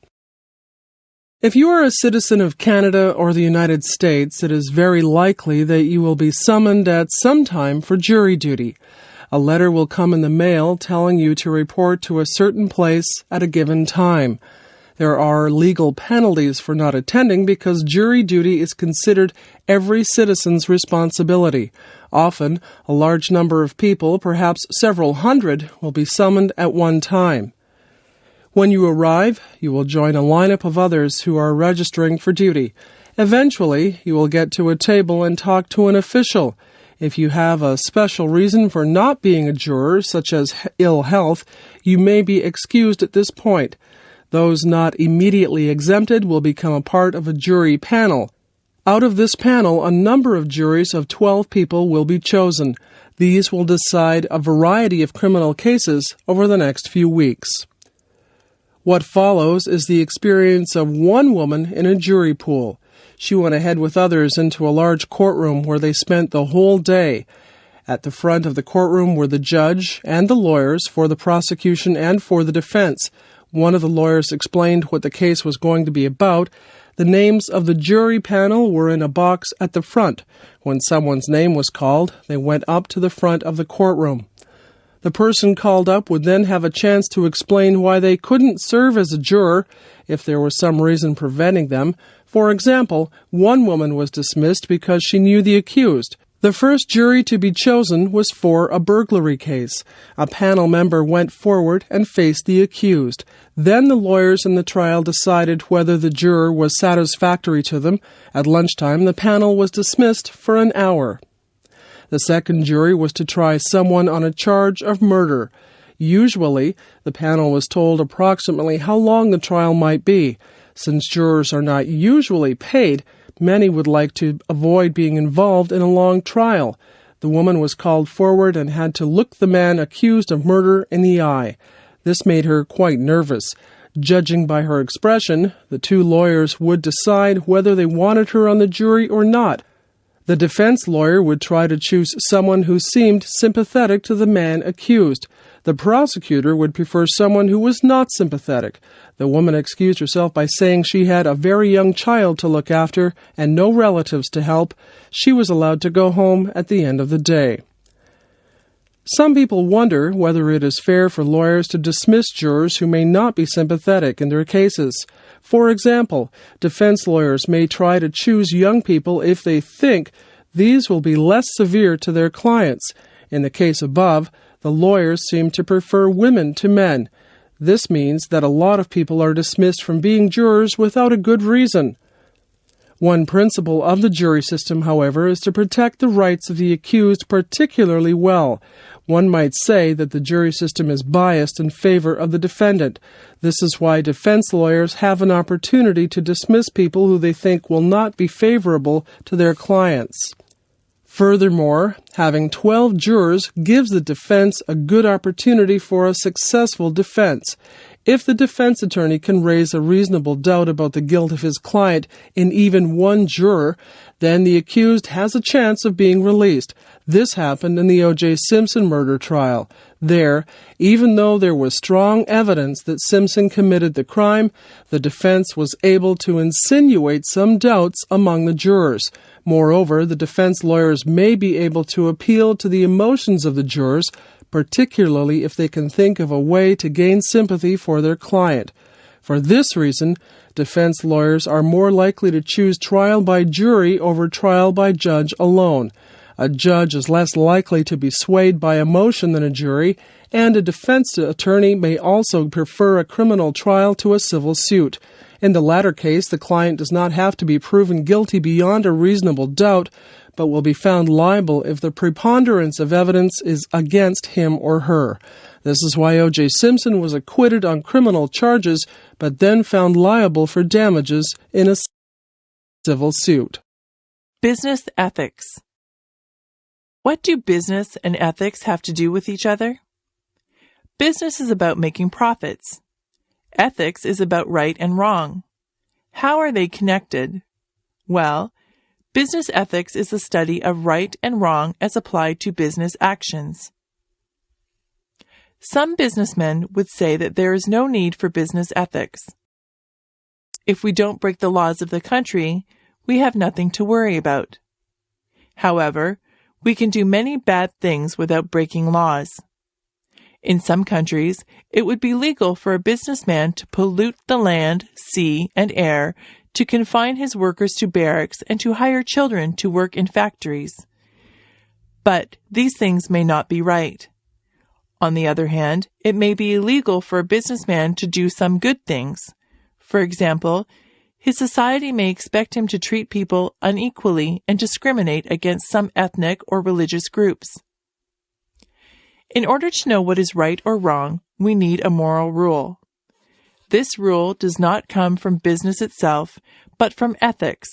If you are a citizen of Canada or the United States, it is very likely that you will be summoned at some time for jury duty. A letter will come in the mail telling you to report to a certain place at a given time. There are legal penalties for not attending because jury duty is considered every citizen's responsibility. Often, a large number of people, perhaps several hundred, will be summoned at one time. When you arrive, you will join a lineup of others who are registering for duty. Eventually, you will get to a table and talk to an official. If you have a special reason for not being a juror, such as ill health, you may be excused at this point. Those not immediately exempted will become a part of a jury panel. Out of this panel, a number of juries of 12 people will be chosen. These will decide a variety of criminal cases over the next few weeks. What follows is the experience of one woman in a jury pool. She went ahead with others into a large courtroom where they spent the whole day. At the front of the courtroom were the judge and the lawyers for the prosecution and for the defense. One of the lawyers explained what the case was going to be about. The names of the jury panel were in a box at the front. When someone's name was called, they went up to the front of the courtroom. The person called up would then have a chance to explain why they couldn't serve as a juror if there was some reason preventing them. For example, one woman was dismissed because she knew the accused. The first jury to be chosen was for a burglary case. A panel member went forward and faced the accused. Then the lawyers in the trial decided whether the juror was satisfactory to them. At lunchtime, the panel was dismissed for an hour. The second jury was to try someone on a charge of murder. Usually, the panel was told approximately how long the trial might be. Since jurors are not usually paid, many would like to avoid being involved in a long trial. The woman was called forward and had to look the man accused of murder in the eye. This made her quite nervous. Judging by her expression, the two lawyers would decide whether they wanted her on the jury or not. The defense lawyer would try to choose someone who seemed sympathetic to the man accused. The prosecutor would prefer someone who was not sympathetic. The woman excused herself by saying she had a very young child to look after and no relatives to help. She was allowed to go home at the end of the day. Some people wonder whether it is fair for lawyers to dismiss jurors who may not be sympathetic in their cases. For example, defense lawyers may try to choose young people if they think these will be less severe to their clients. In the case above, the lawyers seem to prefer women to men. This means that a lot of people are dismissed from being jurors without a good reason. One principle of the jury system, however, is to protect the rights of the accused particularly well. One might say that the jury system is biased in favor of the defendant. This is why defense lawyers have an opportunity to dismiss people who they think will not be favorable to their clients. Furthermore, having 12 jurors gives the defense a good opportunity for a successful defense. If the defense attorney can raise a reasonable doubt about the guilt of his client in even one juror, then the accused has a chance of being released. This happened in the O.J. Simpson murder trial. There, even though there was strong evidence that Simpson committed the crime, the defense was able to insinuate some doubts among the jurors. Moreover, the defense lawyers may be able to appeal to the emotions of the jurors, particularly if they can think of a way to gain sympathy for their client. For this reason, defense lawyers are more likely to choose trial by jury over trial by judge alone. A judge is less likely to be swayed by emotion than a jury, and a defense attorney may also prefer a criminal trial to a civil suit. In the latter case, the client does not have to be proven guilty beyond a reasonable doubt, but will be found liable if the preponderance of evidence is against him or her. This is why O.J. Simpson was acquitted on criminal charges, but then found liable for damages in a civil suit. Business ethics. What do business and ethics have to do with each other? Business is about making profits. Ethics is about right and wrong. How are they connected? Well, business ethics is the study of right and wrong as applied to business actions. Some businessmen would say that there is no need for business ethics. If we don't break the laws of the country, we have nothing to worry about. However, we can do many bad things without breaking laws. In some countries, it would be legal for a businessman to pollute the land, sea, and air, to confine his workers to barracks, and to hire children to work in factories. But these things may not be right. On the other hand, it may be illegal for a businessman to do some good things. For example, his society may expect him to treat people unequally and discriminate against some ethnic or religious groups. In order to know what is right or wrong, we need a moral rule. This rule does not come from business itself, but from ethics.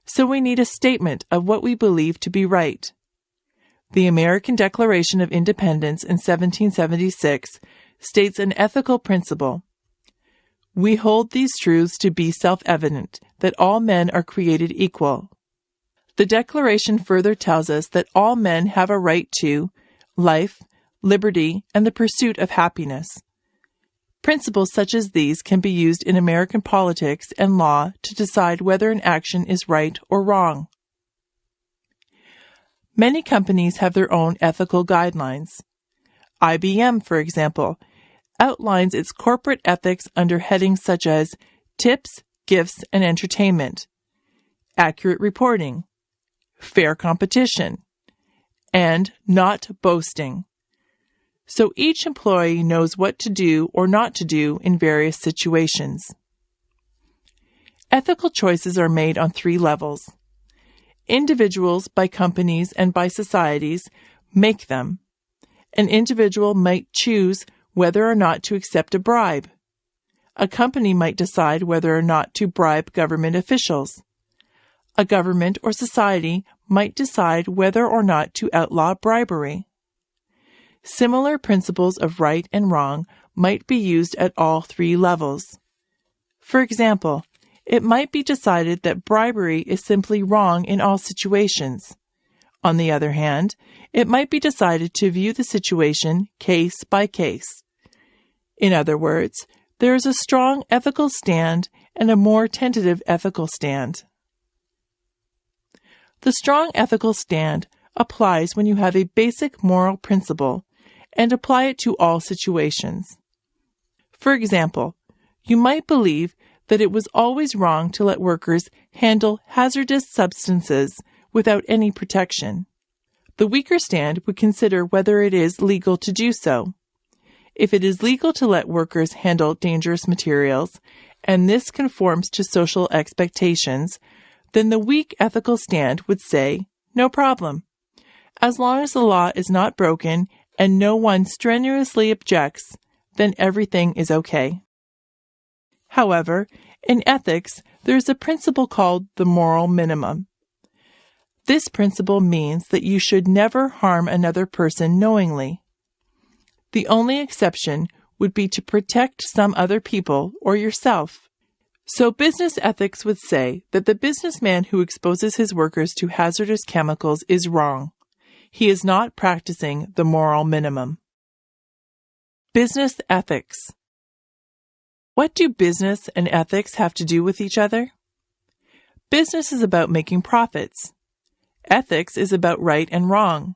So we need a statement of what we believe to be right. The American Declaration of Independence in 1776 states an ethical principle. We hold these truths to be self-evident, that all men are created equal. The Declaration further tells us that all men have a right to life, liberty, and the pursuit of happiness. Principles such as these can be used in American politics and law to decide whether an action is right or wrong. Many companies have their own ethical guidelines. IBM, for example, outlines its corporate ethics under headings such as tips, gifts, and entertainment, accurate reporting, fair competition, and not boasting. So each employee knows what to do or not to do in various situations. Ethical choices are made on three levels. Individuals, by companies, and by societies make them. An individual might choose whether or not to accept a bribe. A company might decide whether or not to bribe government officials. A government or society might decide whether or not to outlaw bribery. Similar principles of right and wrong might be used at all three levels. For example, it might be decided that bribery is simply wrong in all situations. On the other hand, it might be decided to view the situation case by case. In other words, there is a strong ethical stand and a more tentative ethical stand. The strong ethical stand applies when you have a basic moral principle and apply it to all situations. For example, you might believe that it was always wrong to let workers handle hazardous substances without any protection. The weaker stand would consider whether it is legal to do so. If it is legal to let workers handle dangerous materials, and this conforms to social expectations, then the weak ethical stand would say, no problem. As long as the law is not broken and no one strenuously objects, then everything is okay. However, in ethics, there is a principle called the moral minimum. This principle means that you should never harm another person knowingly. The only exception would be to protect some other people or yourself. So business ethics would say that the businessman who exposes his workers to hazardous chemicals is wrong. He is not practicing the moral minimum. Business ethics. What do business and ethics have to do with each other? Business is about making profits. Ethics is about right and wrong.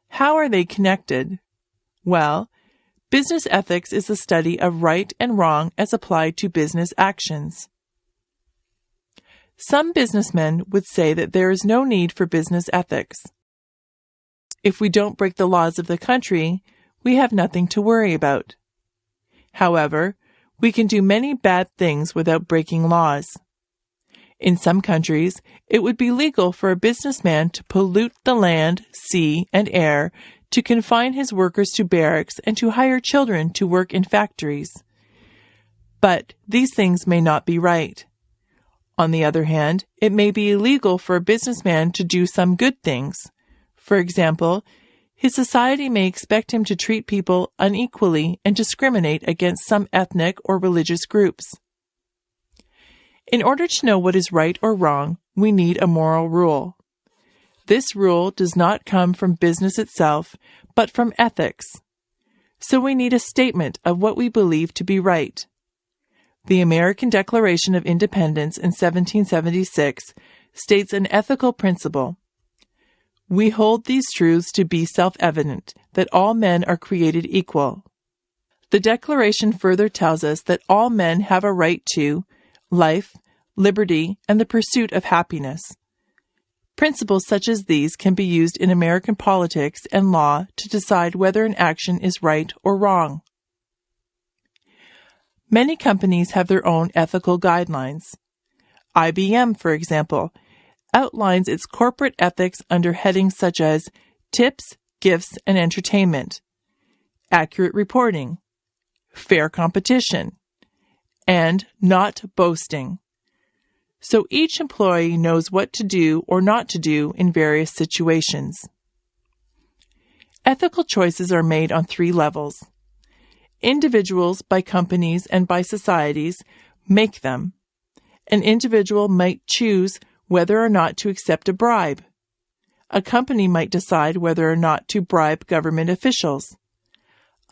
How are they connected? Well, business ethics is the study of right and wrong as applied to business actions. Some businessmen would say that there is no need for business ethics. If we don't break the laws of the country, we have nothing to worry about. However, we can do many bad things without breaking laws. In some countries, it would be legal for a businessman to pollute the land, sea, and air, to confine his workers to barracks, and to hire children to work in factories. But these things may not be right. On the other hand, it may be illegal for a businessman to do some good things. For example, his society may expect him to treat people unequally and discriminate against some ethnic or religious groups. In order to know what is right or wrong, we need a moral rule. This rule does not come from business itself, but from ethics. So we need a statement of what we believe to be right. The American Declaration of Independence in 1776 states an ethical principle. We hold these truths to be self-evident, that all men are created equal. The Declaration further tells us that all men have a right to life, liberty, and the pursuit of happiness. Principles such as these can be used in American politics and law to decide whether an action is right or wrong. Many companies have their own ethical guidelines. IBM, for example, outlines its corporate ethics under headings such as tips, gifts, and entertainment, accurate reporting, fair competition, and not boasting. So each employee knows what to do or not to do in various situations. Ethical choices are made on three levels. Individuals, by companies, and by societies make them. An individual might choose whether or not to accept a bribe. A company might decide whether or not to bribe government officials.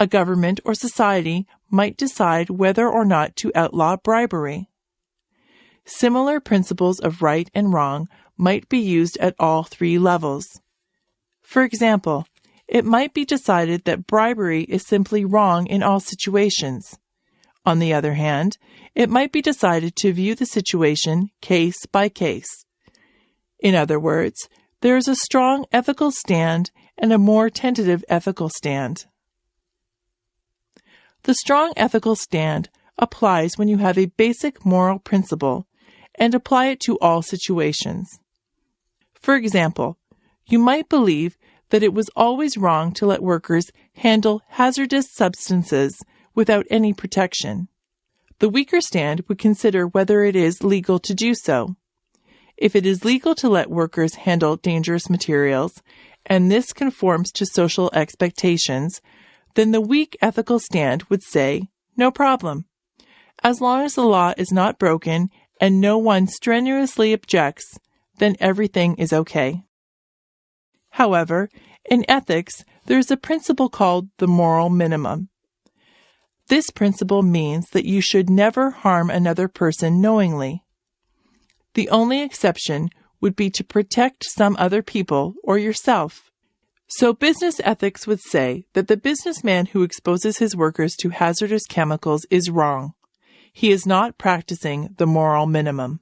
A government or society might decide whether or not to outlaw bribery. Similar principles of right and wrong might be used at all three levels. For example, it might be decided that bribery is simply wrong in all situations. On the other hand, it might be decided to view the situation case by case. In other words, there is a strong ethical stand and a more tentative ethical stand. The strong ethical stand applies when you have a basic moral principle and apply it to all situations. For example, you might believe that it was always wrong to let workers handle hazardous substances without any protection. The weaker stand would consider whether it is legal to do so. If it is legal to let workers handle dangerous materials, and this conforms to social expectations, then the weak ethical stand would say, no problem. As long as the law is not broken and no one strenuously objects, then everything is okay. However, in ethics, there is a principle called the moral minimum. This principle means that you should never harm another person knowingly. The only exception would be to protect some other people or yourself. So business ethics would say that the businessman who exposes his workers to hazardous chemicals is wrong. He is not practicing the moral minimum.